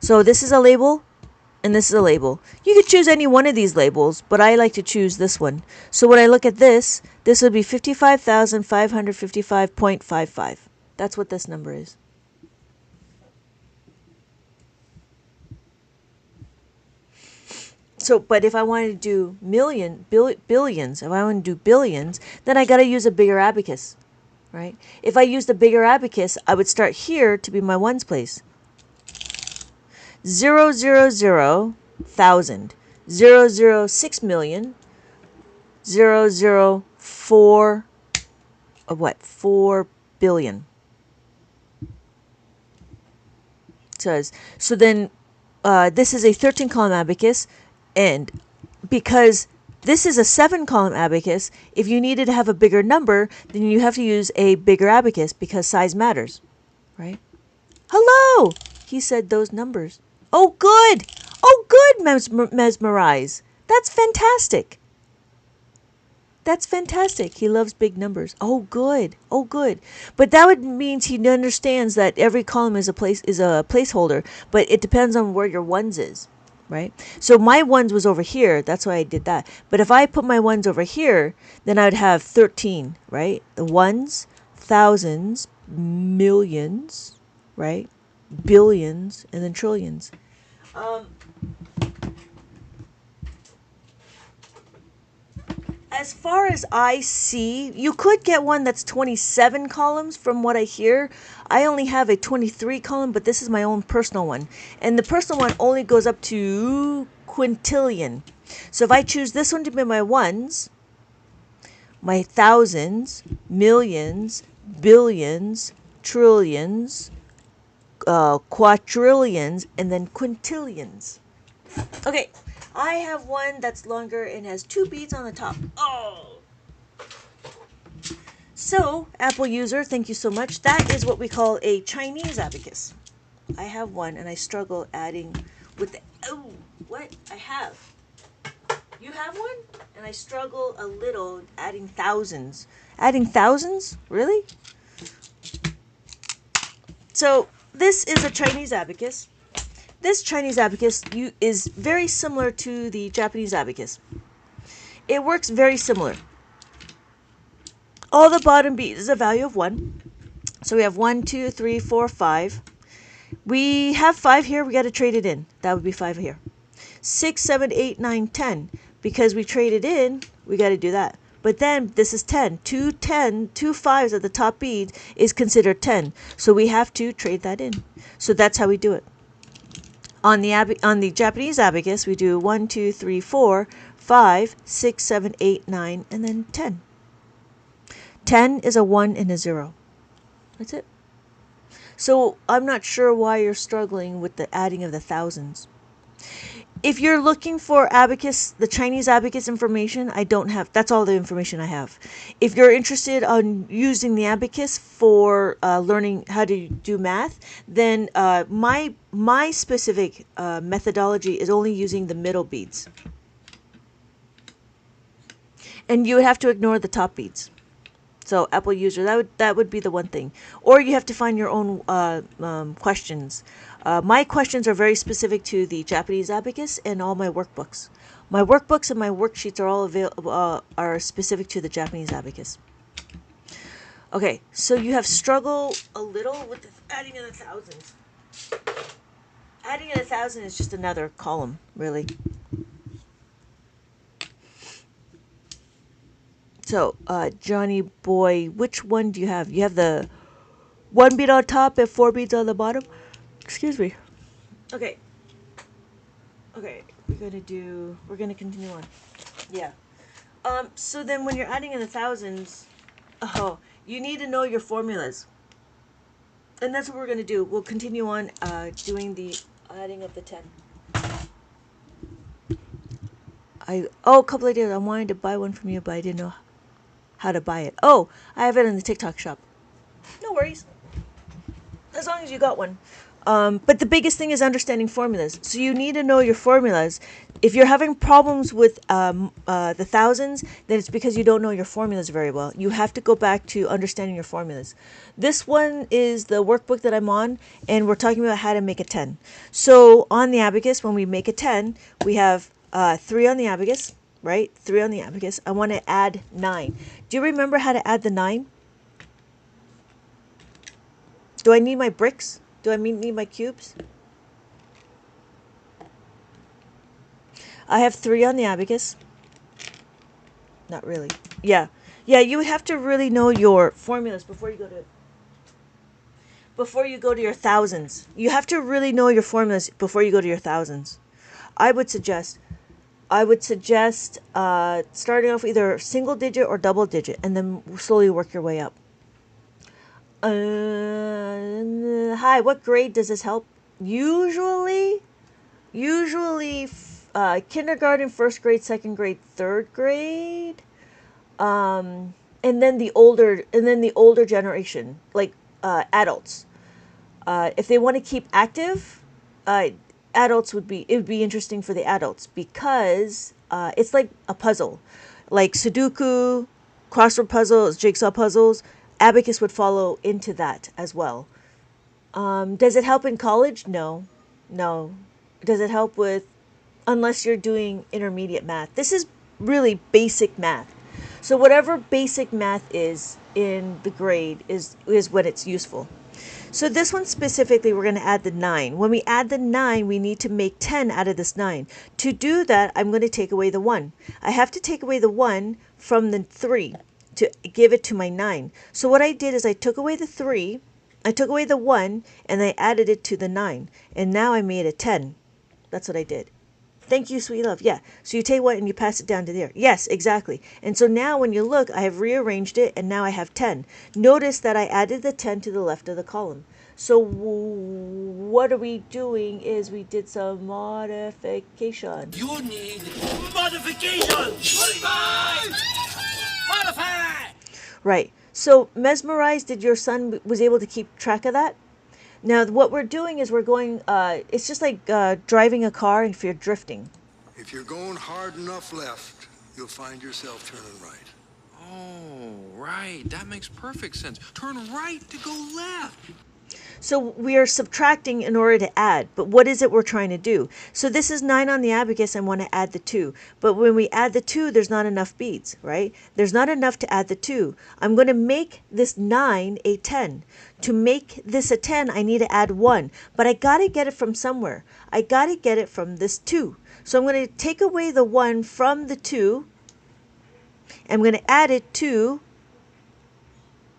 So this is a label, and this is a label. You could choose any one of these labels, but I like to choose this one. So when I look at this would be 55,555.55. That's what this number is. So, but if I wanted to do billions, if I want to do billions, then I got to use a bigger abacus, right? If I used a bigger abacus, I would start here to be my ones place. 0, 0, 0, 1,000. 0, 0, 6 million. 0, 0, 4, what? 4 billion. Says, so then this is a 13-column abacus. And because this is a 7-column abacus, if you needed to have a bigger number, then you have to use a bigger abacus because size matters, right? Hello! He said those numbers. Oh, good! Oh, good, Mesmerize. That's fantastic. That's fantastic. He loves big numbers. Oh, good. Oh, good. But that would means he understands that every column is a placeholder, but it depends on where your ones is, right? So my ones was over here. That's why I did that. But if I put my ones over here, then I would have 13, right? The ones, thousands, millions, right? Billions, and then trillions. As far as I see, you could get one that's 27 columns from what I hear. I only have a 23 column, but this is my own personal one. And the personal one only goes up to quintillion. So if I choose this one to be my ones, my thousands, millions, billions, trillions, quadrillions, and then quintillions. Okay, I have one that's longer and has 2 beads on the top. Oh! So, Apple user, thank you so much. That is what we call a Chinese abacus. I have one and I struggle adding with the... Oh, what? I have. You have one? And I struggle a little adding thousands. Adding thousands? Really? So, this is a Chinese abacus. This Chinese abacus is very similar to the Japanese abacus. It works very similar. All the bottom beads is a value of 1. So we have 1, 2, 3, 4, 5. We have 5 here. We got to trade it in. That would be 5 here. 6, 7, 8, 9, 10. Because we traded in, we got to do that. But then this is 10. 2 5s at the top bead is considered 10. So we have to trade that in. So that's how we do it. On the Japanese abacus, we do 1, 2, 3, 4, 5, 6, 7, 8, 9, and then 10. 10 is a 1 and a 0. That's it. So I'm not sure why you're struggling with the adding of the thousands. If you're looking for abacus, the Chinese abacus information, I don't have. That's all the information I have. If you're interested on using the abacus for learning how to do math, then my specific methodology is only using the middle beads, and you would have to ignore the top beads. So Apple user, that would be the one thing. Or you have to find your own questions. My questions are very specific to the Japanese abacus and all my workbooks. My workbooks and my worksheets are all are specific to the Japanese abacus. Okay, so you have struggled a little with the adding in the thousands. Adding in 1,000 is just another column, really. So, Johnny boy, which one do you have? You have the 1 bead on top and 4 beads on the bottom? Excuse me. Okay. Okay, we're gonna continue on. Yeah. So then when you're adding in the thousands, you need to know your formulas. And that's what we're gonna do. We'll continue on doing the adding of the 10. A couple ideas. I wanted to buy one from you, but I didn't know how to buy it. Oh, I have it in the TikTok shop. No worries. As long as you got one. But the biggest thing is understanding formulas. So you need to know your formulas. If you're having problems with the thousands, then it's because you don't know your formulas very well. You have to go back to understanding your formulas. This one is the workbook that I'm on, and we're talking about how to make a 10. So on the abacus, when we make a 10, we have 3 on the abacus, right? 3 on the abacus. I want to add 9. Do you remember how to add the 9? Do I need my bricks? Do I need my cubes? I have 3 on the abacus. Not really. Yeah. Yeah, you have to really know your formulas before you go to your thousands. You have to really know your formulas before you go to your thousands. I would suggest starting off either single digit or double digit, and then slowly work your way up. Hi, what grade does this help? Usually, kindergarten, first grade, second grade, third grade, and then the older generation, like adults. If they want to keep active, it would be interesting for the adults because it's like a puzzle. like Sudoku, crossword puzzles, jigsaw puzzles. Abacus would follow into that as well. Does it help in college? No. No. Does it help with, unless you're doing intermediate math? This is really basic math. So whatever basic math is in the grade is when it's useful. So this one specifically, we're going to add the 9. When we add the 9, we need to make 10 out of this 9. To do that, I'm going to take away the 1. I have to take away the 1 from the 3 to give it to my 9. So what I did is I took away the 3, I took away the 1, and I added it to the 9. And now I made a 10. That's what I did. Thank you, sweet love. Yeah. So you take one and you pass it down to there. Yes, exactly. And so now when you look, I have rearranged it and now I have 10. Notice that I added the 10 to the left of the column. So what are we doing is we did some modification.
You need modification. Modify.
Right. So mesmerized, did your son was able to keep track of that? Now, what we're doing is we're going, it's just like driving a car if you're drifting.
If you're going hard enough left, you'll find yourself turning right.
Oh, right. That makes perfect sense. Turn right to go left.
So we are subtracting in order to add, but what is it we're trying to do? So this is 9 on the abacus, I want to add the 2. But when we add the 2, there's not enough beads, right? There's not enough to add the 2. I'm going to make this 9 a 10. To make this a 10, I need to add 1. But I got to get it from somewhere. I got to get it from this 2. So I'm going to take away the 1 from the 2. I'm going to add it to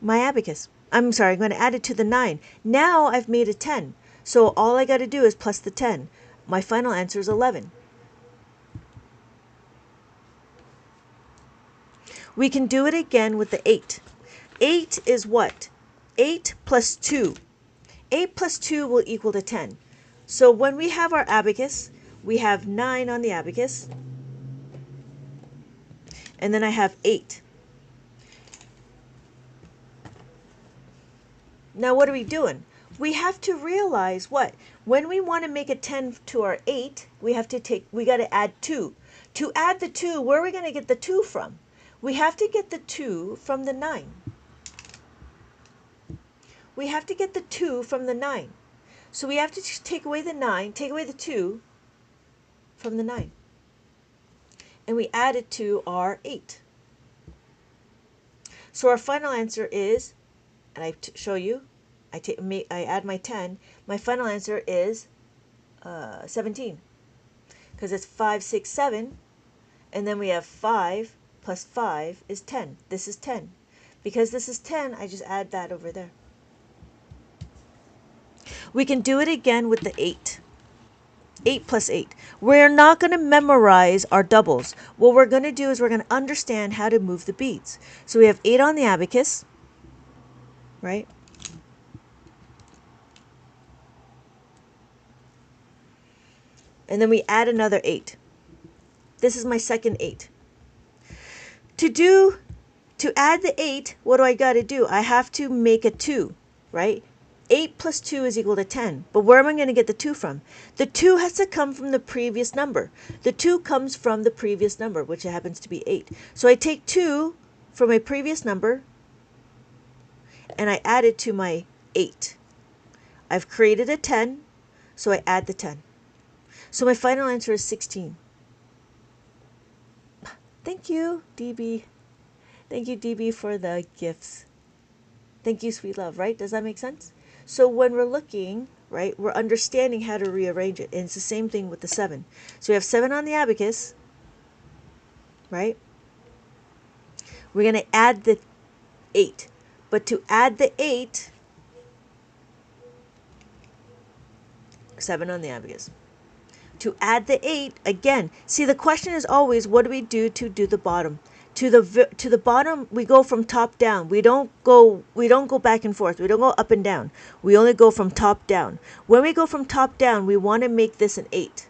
my abacus. I'm sorry, I'm going to add it to the 9. Now I've made a 10. So all I got to do is plus the 10. My final answer is 11. We can do it again with the 8. 8 is what? 8 plus 2. 8 plus 2 will equal to 10. So when we have our abacus, we have 9 on the abacus. And then I have 8. Now what are we doing? We have to realize what? When we want to make a 10 to our 8, we got to add 2. To add the 2, where are we going to get the 2 from? We have to get the 2 from the 9. We have to get the 2 from the 9. So we have to take away the 9, take away the 2 from the 9. And we add it to our 8. So our final answer is, and I show you, I add my 10. My final answer is 17. Because it's 5, 6, 7. And then we have 5 plus 5 is 10. This is 10. Because this is 10, I just add that over there. We can do it again with the 8. 8 plus 8. We're not going to memorize our doubles. What we're going to do is we're going to understand how to move the beads. So we have 8 on the abacus, right? And then we add another 8. This is my second 8. To add the 8, what do I got to do? I have to make a 2, right? 8 plus 2 is equal to 10. But where am I going to get the 2 from? The 2 has to come from the previous number. The 2 comes from the previous number, which happens to be 8. So I take 2 from my previous number, and I add it to my 8. I've created a 10, so I add the 10. So my final answer is 16. Thank you, DB. Thank you, DB, for the gifts. Thank you, sweet love, right? Does that make sense? So when we're looking, right, we're understanding how to rearrange it. And it's the same thing with the 7. So we have 7 on the abacus, right? We're going to add the 8. But to add the 8, 7 on the abacus. To add the 8, again, see, the question is always, what do we do to do the bottom? To the bottom, we go from top down. We don't go back and forth. We don't go up and down. We only go from top down. When we go from top down, we want to make this an 8.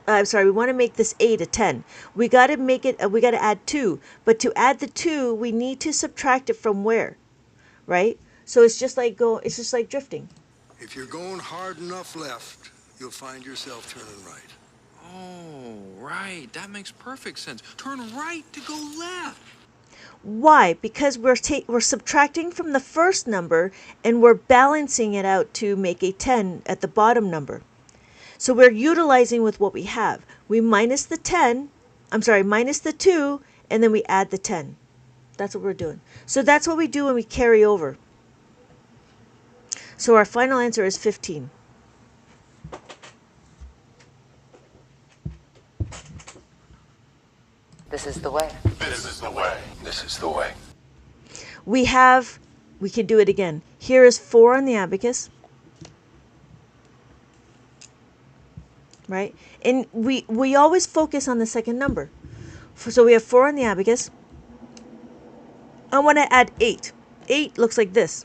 We want to make this 8 a 10. We got to make it. We got to add 2. But to add the 2, we need to subtract it from where, right? So it's just like drifting.
If you're going hard enough left, you'll find yourself turning right.
Oh, right. That makes perfect sense. Turn right to go left.
Why? Because we're subtracting from the first number and we're balancing it out to make a 10 at the bottom number. So we're utilizing with what we have. We minus the 10, minus the 2, and then we add the 10. That's what we're doing. So that's what we do when we carry over. So our final answer is 15.
This is the way.
This is the way. This is the way.
We can do it again. Here is 4 on the abacus. Right? And we always focus on the second number. So we have 4 on the abacus. I want to add 8. 8 looks like this.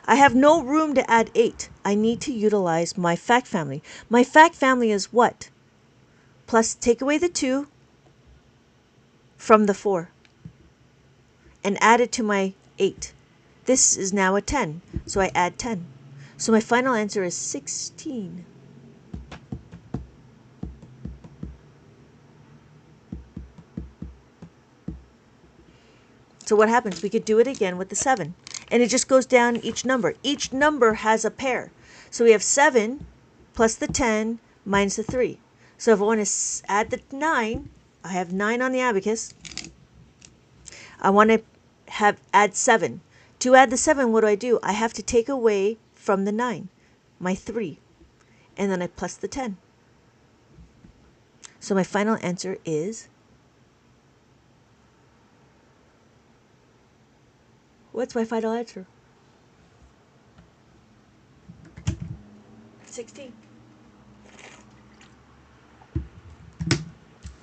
I have no room to add 8. I need to utilize my fact family. My fact family is what? Plus, take away the 2 from the 4 and add it to my 8. This is now a 10, so I add 10. So my final answer is 16. So what happens? We could do it again with the 7. And it just goes down each number. Each number has a pair. So we have 7 plus the 10 minus the 3. So if I want to add the 9, I have 9 on the abacus. I want to add 7. To add the 7, what do? I have to take away from the 9, my 3. And then I plus the 10. So my final answer is... What's my final answer? 16.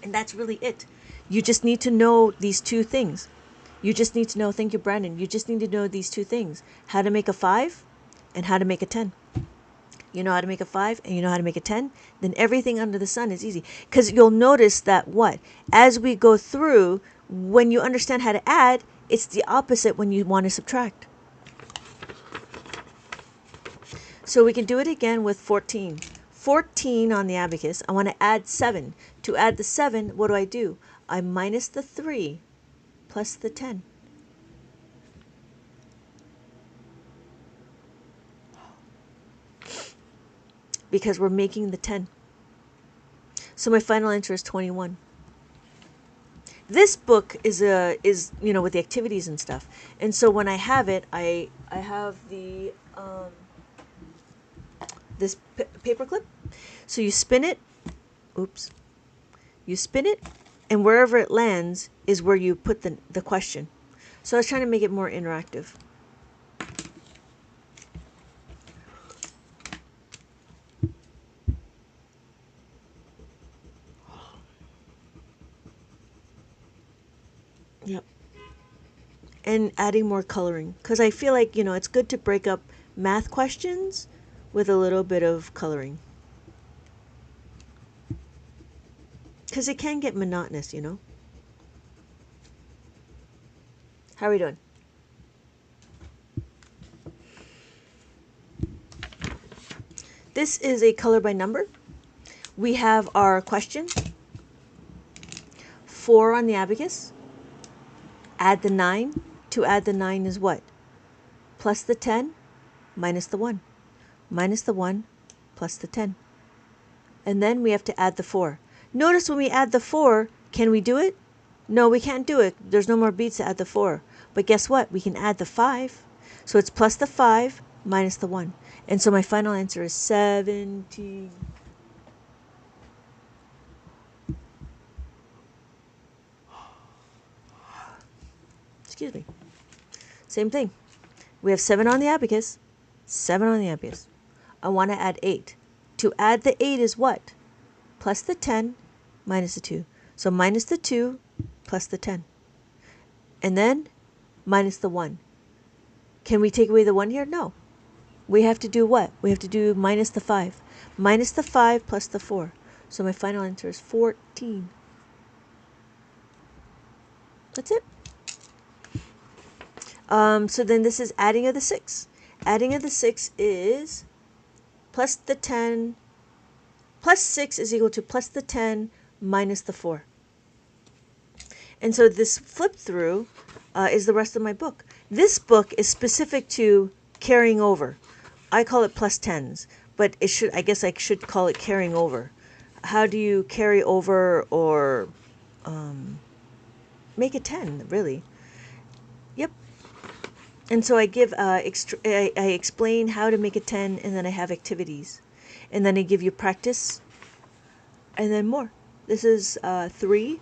And that's really it. You just need to know these two things. You just need to know, thank you, Brandon. You just need to know these two things. How to make a 5 and how to make a 10. You know how to make a 5 and you know how to make a 10, then everything under the sun is easy. Because you'll notice that what? As we go through, when you understand how to add, it's the opposite when you want to subtract. So we can do it again with 14. 14 on the abacus. I want to add 7. To add the 7, what do? I minus the 3 plus the 10. Because we're making the 10. So my final answer is 21. This book is with the activities and stuff. And so when I have it, I have the this paper clip. So you spin it. Oops. You spin it, and wherever it lands is where you put the question. So I was trying to make it more interactive. Yep. And adding more coloring, because I feel like, it's good to break up math questions with a little bit of coloring. Because it can get monotonous, How are we doing? This is a color by number. We have our question. 4 on the abacus. Add the 9. To add the 9 is what? Plus the 10 minus the 1. Minus the 1 plus the 10. And then we have to add the 4. Notice when we add the 4, can we do it? No, we can't do it. There's no more beads to add the 4. But guess what? We can add the 5. So it's plus the 5 minus the 1. And so my final answer is 17. Excuse me. Same thing. We have 7 on the abacus. 7 on the abacus. I want to add 8. To add the 8 is what? Plus the 10 minus the 2. So minus the 2 plus the 10. And then minus the 1. Can we take away the 1 here? No. We have to do what? We have to do minus the 5. Minus the 5 plus the 4. So my final answer is 14. That's it. So then this is adding of the 6. Adding of the 6 is plus the 10 plus 6 is equal to plus the 10 minus the 4. And so this flip through is the rest of my book. This book is specific to carrying over. I call it plus 10s, but it should, I guess I should call it carrying over. How do you carry over or make a 10, really? Yep. And so I give, I explain how to make a 10, and then I have activities. And then I give you practice, and then more. This is 3.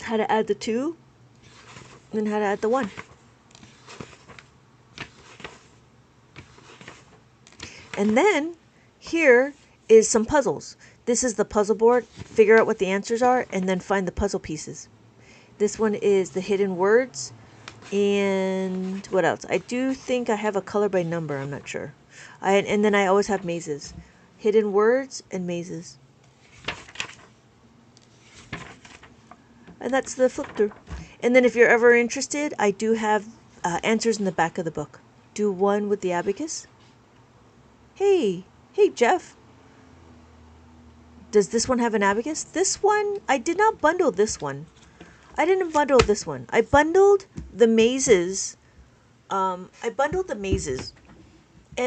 How to add the 2, and then how to add the 1. And then here is some puzzles. This is the puzzle board. Figure out what the answers are and then find the puzzle pieces. This one is the hidden words. And what else? I do think I have a color by number. I'm not sure. And then I always have mazes. Hidden words and mazes. And that's the flip through. And then if you're ever interested, I do have answers in the back of the book. Do one with the abacus. Hey, Jeff. Does this one have an abacus? This one, I did not bundle this one. I didn't bundle this one. I bundled the mazes. And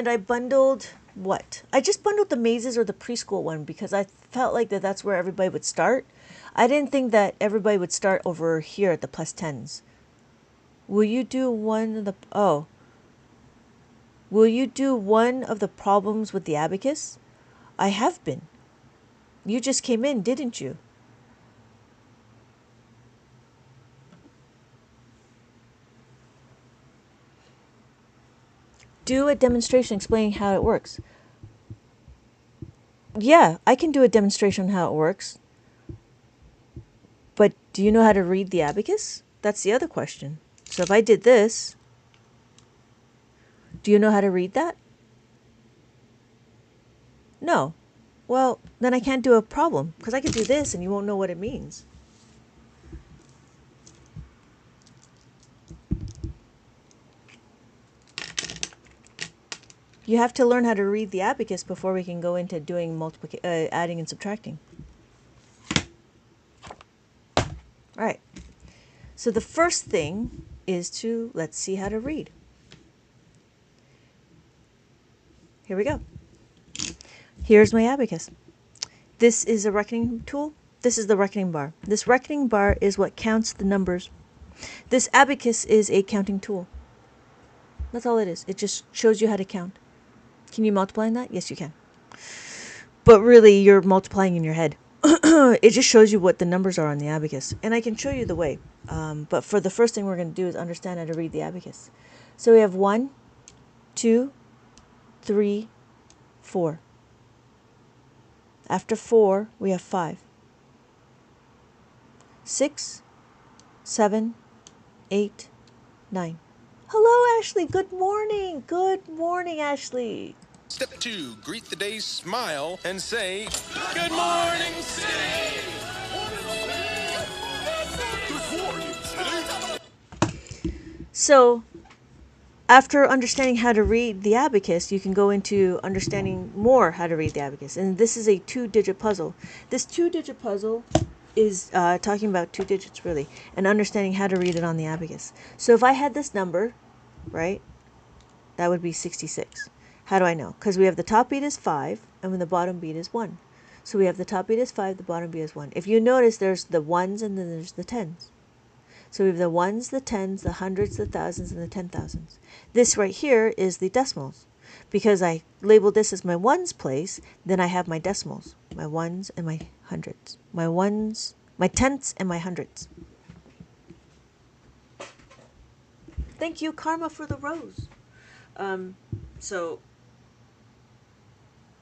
I bundled what? I just bundled the mazes or the preschool one because I felt like that's where everybody would start. I didn't think that everybody would start over here at the plus 10s. Will you do one of the... Oh. Will you do one of the problems with the abacus? I have been. You just came in, didn't you? Do a demonstration explaining how it works. Yeah, I can do a demonstration on how it works. But do you know how to read the abacus? That's the other question. So if I did this, do you know how to read that? No. Well, then I can't do a problem because I could do this and you won't know what it means. You have to learn how to read the abacus before we can go into doing adding and subtracting. All right. So the first thing is to, let's see how to read. Here we go. Here's my abacus. This is a reckoning tool. This is the reckoning bar. This reckoning bar is what counts the numbers. This abacus is a counting tool. That's all it is. It just shows you how to count. Can you multiply in that? Yes, you can. But really, you're multiplying in your head. It just shows you what the numbers are on the abacus. And I can show you the way. But for the first thing we're going to do is understand how to read the abacus. So we have 1, 2, 3, 4. After 4, we have 5. 6, 7, 8, 9. Hello, Ashley. Good morning. Good morning, Ashley.
Step 2, greet the day, smile, and say, Good morning, city!
So, after understanding how to read the abacus, you can go into understanding more how to read the abacus. And this is a 2-digit puzzle. This 2-digit puzzle is talking about 2 digits, really, and understanding how to read it on the abacus. So if I had this number, right, that would be 66. How do I know? Because we have the top beat is 5, and the bottom beat is 1. So we have the top beat is 5, the bottom beat is 1. If you notice, there's the 1s and then there's the 10s. So we have the 1s, the 10s, the hundreds, the thousands, and the 10,000s. This right here is the decimals. Because I labeled this as my ones place, then I have my decimals. My ones and my hundreds. My ones, my tenths and my hundreds. Thank you, Karma, for the rose. So,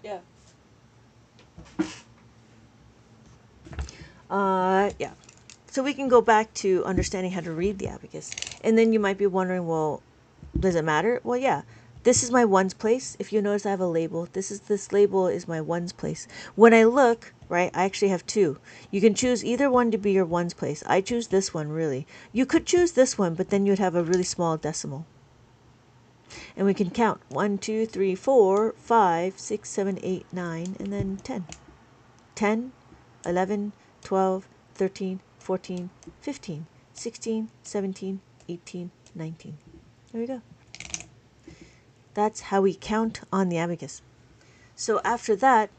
yeah. Yeah. So we can go back to understanding how to read the abacus. And then you might be wondering, well, does it matter? Well, yeah. This is my ones place. If you notice, I have a label. This label is my ones place. When I look, right, I actually have 2. You can choose either one to be your ones place. I choose this one, really. You could choose this one, but then you'd have a really small decimal. And we can count 1, 2, 3, 4, 5, 6, 7, 8, 9, and then 10. 10, 11, 12, 13, 14, 15, 16, 17, 18, 19. There we go. That's how we count on the abacus. So after that,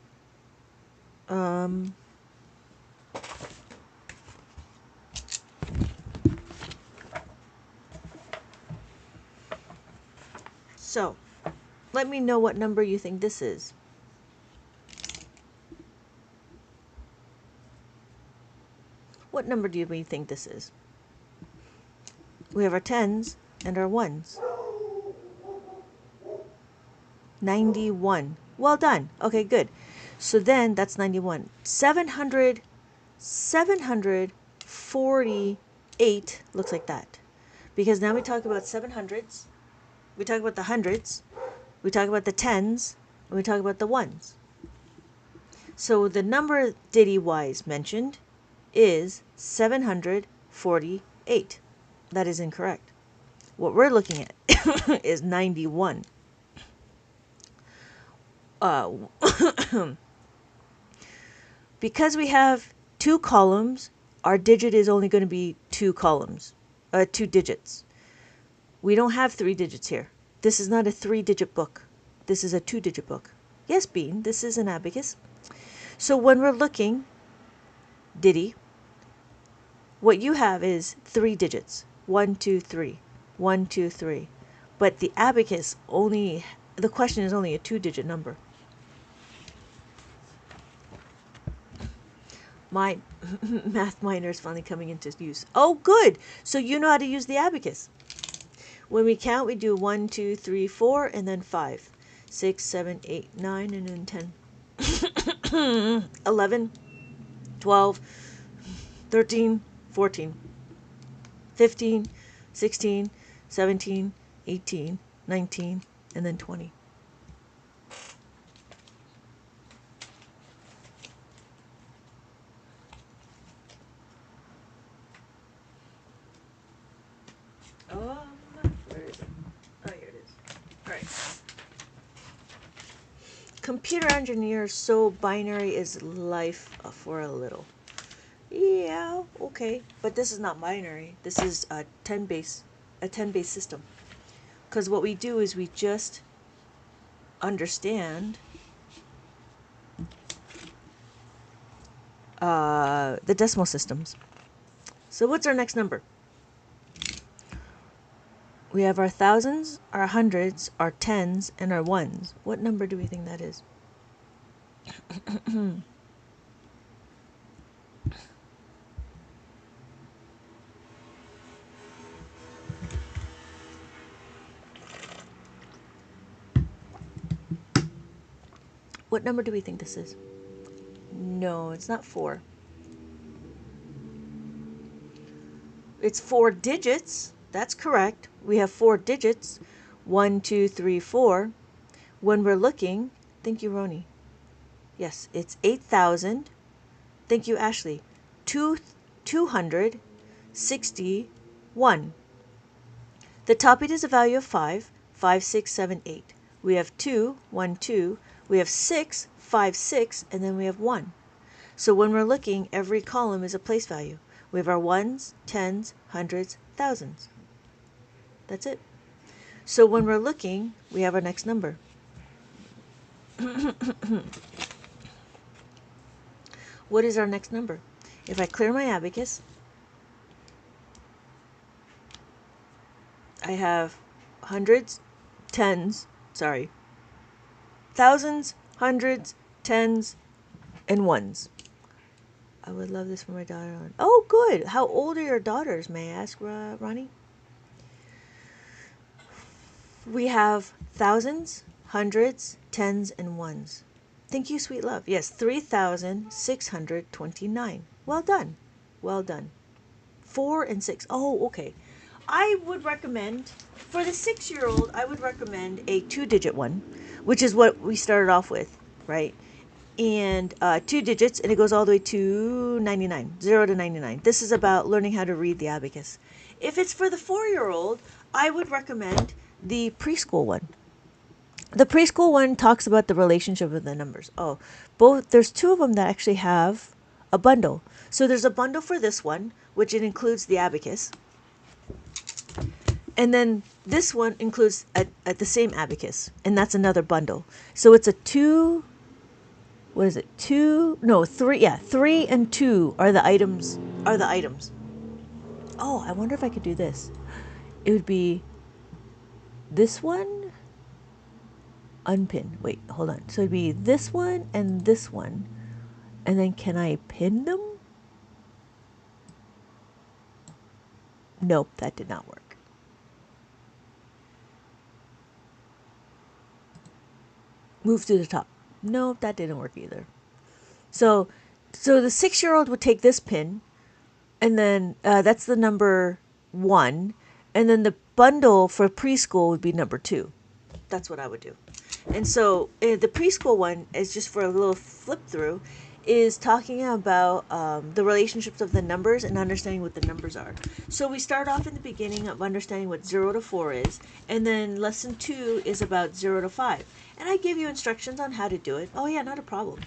so let me know what number you think this is. What number do you think this is? We have our tens and our ones. 91. Well done. Okay, good. So then that's 91. 748 looks like that. Because now we talk about 700s, we talk about the hundreds, we talk about the tens, and we talk about the ones. So the number Diddy-wise mentioned is 748. That is incorrect. What we're looking at is 91. Because we have two columns, our digit is only going to be two digits. We don't have 3 digits here. This is not a 3-digit book. This is a 2-digit book. Yes, Bean, this is an abacus. So when we're looking, Diddy, what you have is 3 digits. 1, 2, 3. 1, 2, 3. But the abacus the question is only a 2-digit number. My math minor is finally coming into use. Oh, good. So you know how to use the abacus. When we count, we do 1, 2, 3, 4, and then 5, 6, 7, 8, 9, and then 10. 11, 12, 13, 14, 15, 16, 17, 18, 19, and then 20. Where is it? Oh, here it is. All right. Computer engineer, so binary is life for a little. Yeah, okay. But this is not binary. This is a 10-base system. Because what we do is we just understand the decimal systems. So what's our next number? We have our thousands, our hundreds, our tens, and our ones. What number do we think that is? What number do we think this is? No, it's not 4. It's 4 digits. That's correct. We have 4 digits. 1, 2, 3, 4. When we're looking, thank you, Roni. Yes, it's 8,000. Thank you, Ashley. 261. The top bit is a value of 5, 5, 6, 7, 8. We have 2, 1, 2. We have 6, 5, 6, and then we have 1. So when we're looking, every column is a place value. We have our ones, tens, hundreds, thousands. That's it. So when we're looking, we have our next number. What is our next number? If I clear my abacus, I have thousands, hundreds, tens, and ones. I would love this for my daughter. Oh, good. How old are your daughters, may I ask, Ronnie? We have thousands, hundreds, tens, and ones. Thank you, sweet love. Yes, 3,629. Well done. Well done. 4 and 6. Oh, okay. I would recommend, for the 6-year-old, I would recommend a 2-digit one, which is what we started off with, right? And 2 digits, and it goes all the way to 99, 0 to 99. This is about learning how to read the abacus. If it's for the 4-year-old, I would recommend the preschool one. The preschool one talks about the relationship of the numbers. Oh, both there's two of them that actually have a bundle. So there's a bundle for this one, which it includes the abacus. And then this one includes at the same abacus, and that's another bundle. So it's a two, what is it? Two, no, three, yeah, 3 and 2 are the items, Oh, I wonder if I could do this. It would be this one, unpin. Wait, hold on. So it'd be this one and this one. And then can I pin them? Nope, that did not work. Move to the top. Nope, that didn't work either. So the 6-year-old would take this pin, and then that's the number 1, and then the bundle for preschool would be number 2. That's what I would do. And so the preschool one is just for a little flip through, is talking about the relationships of the numbers and understanding what the numbers are. So we start off in the beginning of understanding what 0 to 4 is, and then lesson 2 is about 0 to 5. And I give you instructions on how to do it. Oh yeah, not a problem.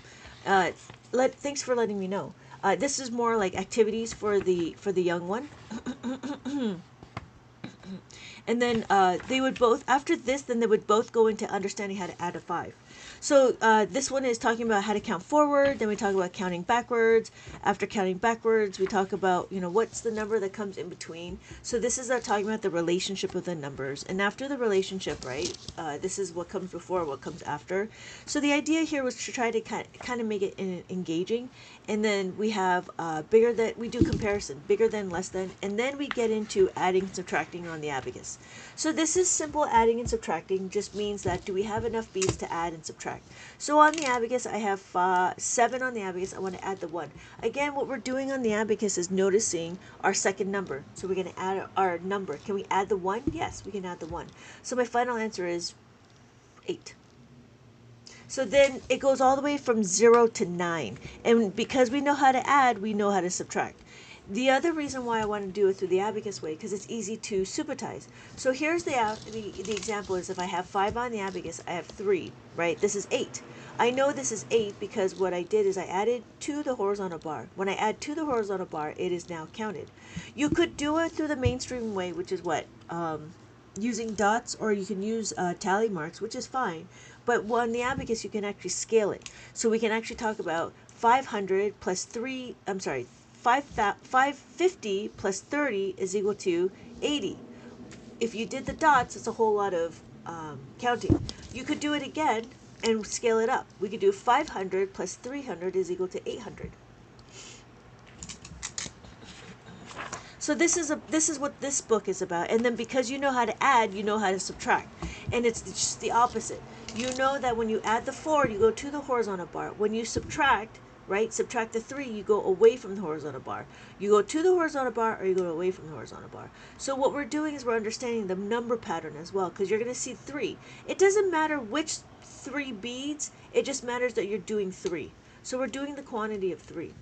Thanks for letting me know. This is more like activities for the young one. And then they would both, after this, then they would both go into understanding how to add a 5. So this one is talking about how to count forward. Then we talk about counting backwards. After counting backwards, we talk about, what's the number that comes in between. So this is talking about the relationship of the numbers. And after the relationship, right, this is what comes before, what comes after. So the idea here was to try to kind of make it engaging. And then we have bigger than, we do comparison, bigger than, less than, and then we get into adding and subtracting on the abacus. So this is simple adding and subtracting, just means that do we have enough beads to add and subtract. So on the abacus, I have 7 on the abacus. I want to add the 1. Again, what we're doing on the abacus is noticing our second number. So we're going to add our number. Can we add the 1? Yes, we can add the 1. So my final answer is 8. So then it goes all the way from 0 to 9. And because we know how to add, we know how to subtract. The other reason why I want to do it through the abacus way, because it's easy to supertize. So here's the example is if I have 5 on the abacus, I have 3, right? This is 8. I know this is 8 because what I did is I added to the horizontal bar. When I add to the horizontal bar, it is now counted. You could do it through the mainstream way, which is what? Using dots, or you can use tally marks, which is fine. But on the abacus, you can actually scale it. So we can actually talk about 500 plus 3, 550 plus 30 is equal to 80. If you did the dots, it's a whole lot of counting. You could do it again and scale it up. We could do 500 plus 300 is equal to 800. So this is what this book is about. And then because you know how to add, you know how to subtract. And it's just the opposite. You know that when you add the 4, you go to the horizontal bar. When you subtract, right, subtract the 3, you go away from the horizontal bar. You go to the horizontal bar or you go away from the horizontal bar. So what we're doing is we're understanding the number pattern as well, because you're going to see 3. It doesn't matter which 3 beads, it just matters that you're doing 3. So we're doing the quantity of 3.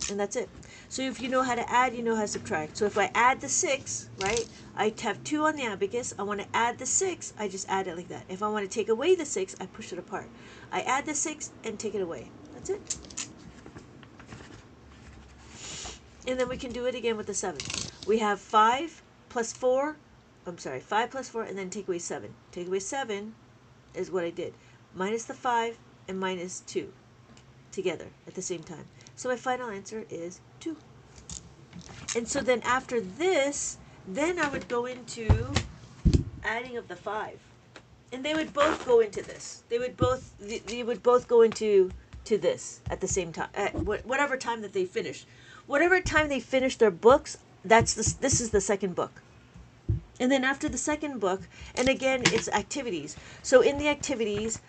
And that's it. So if you know how to add, you know how to subtract. So if I add the 6, right, I have 2 on the abacus. I want to add the 6, I just add it like that. If I want to take away the 6, I push it apart. I add the 6 and take it away. That's it. And then we can do it again with the 7. We have 5 plus 4, 5 plus 4, and then take away 7. Take away 7 is what I did. Minus the 5 and minus 2 together at the same time. So my final answer is 2. And so then after this, then I would go into adding of the 5. And they would both go into this. They would both go into this at the same time, at whatever time that they finish. Whatever time they finish their books, this is the second book. And then after the second book, and again, it's activities. So in the activities,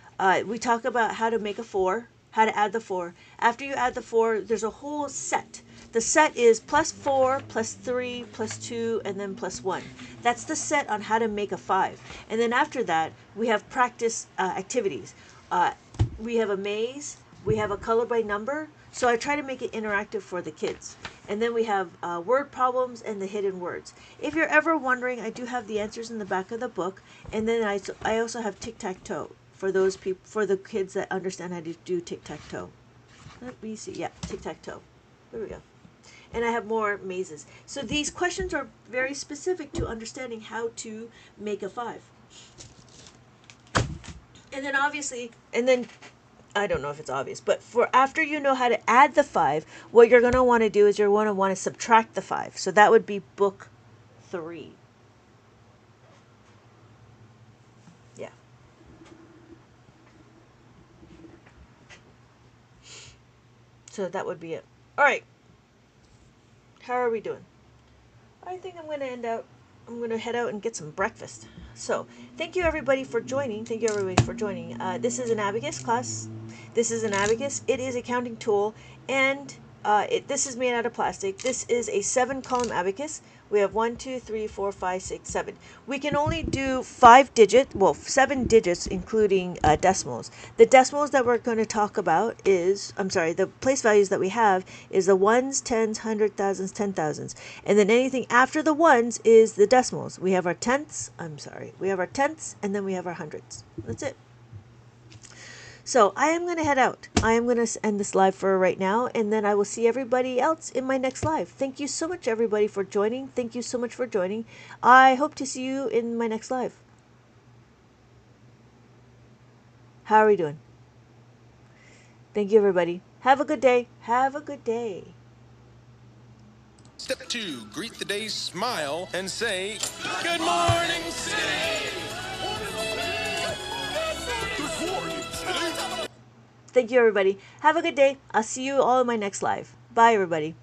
we talk about how to make a 4, how to add the 4. After you add the 4, there's a whole set. The set is plus 4, plus 3, plus 2, and then plus 1. That's the set on how to make a 5. And then after that, we have practice activities. We have a maze, We have a color by number. So I try to make it interactive for the kids. And then we have word problems and the hidden words. If you're ever wondering, I do have the answers in the back of the book. And then I also have tic-tac-toe for those people, for the kids that understand how to do tic-tac-toe. Let me see. Yeah, tic-tac-toe. There we go. And I have more mazes. So these questions are very specific to understanding how to make a 5. And then obviously, I don't know if it's obvious, but for after you know how to add the 5, what you're going to want to do is you're going to want to subtract the 5. So that would be book 3. Yeah. So that would be it. All right. How are we doing? I think I'm going to head out and get some breakfast. So, thank you everybody for joining. Thank you everybody for joining. This is an Abacus class. This is an Abacus. It is a counting tool, and this is made out of plastic. This is a 7-column Abacus. We have 1, 2, 3, 4, 5, 6, 7. We can only do 7 digits, including decimals. The decimals that we're going to talk about the place values that we have is the ones, tens, hundred thousands, 10,000s. And then anything after the ones is the decimals. We have our tenths, and then we have our hundreds. That's it. So I am going to head out. I am going to end this live for right now, and then I will see everybody else in my next live. Thank you so much, everybody, for joining. Thank you so much for joining. I hope to see you in my next live. How are we doing? Thank you, everybody. Have a good day. Have a good day.
Step 2, greet the day, smile, and say, Good morning, City!
Thank you, everybody. Have a good day. I'll see you all in my next live. Bye, everybody.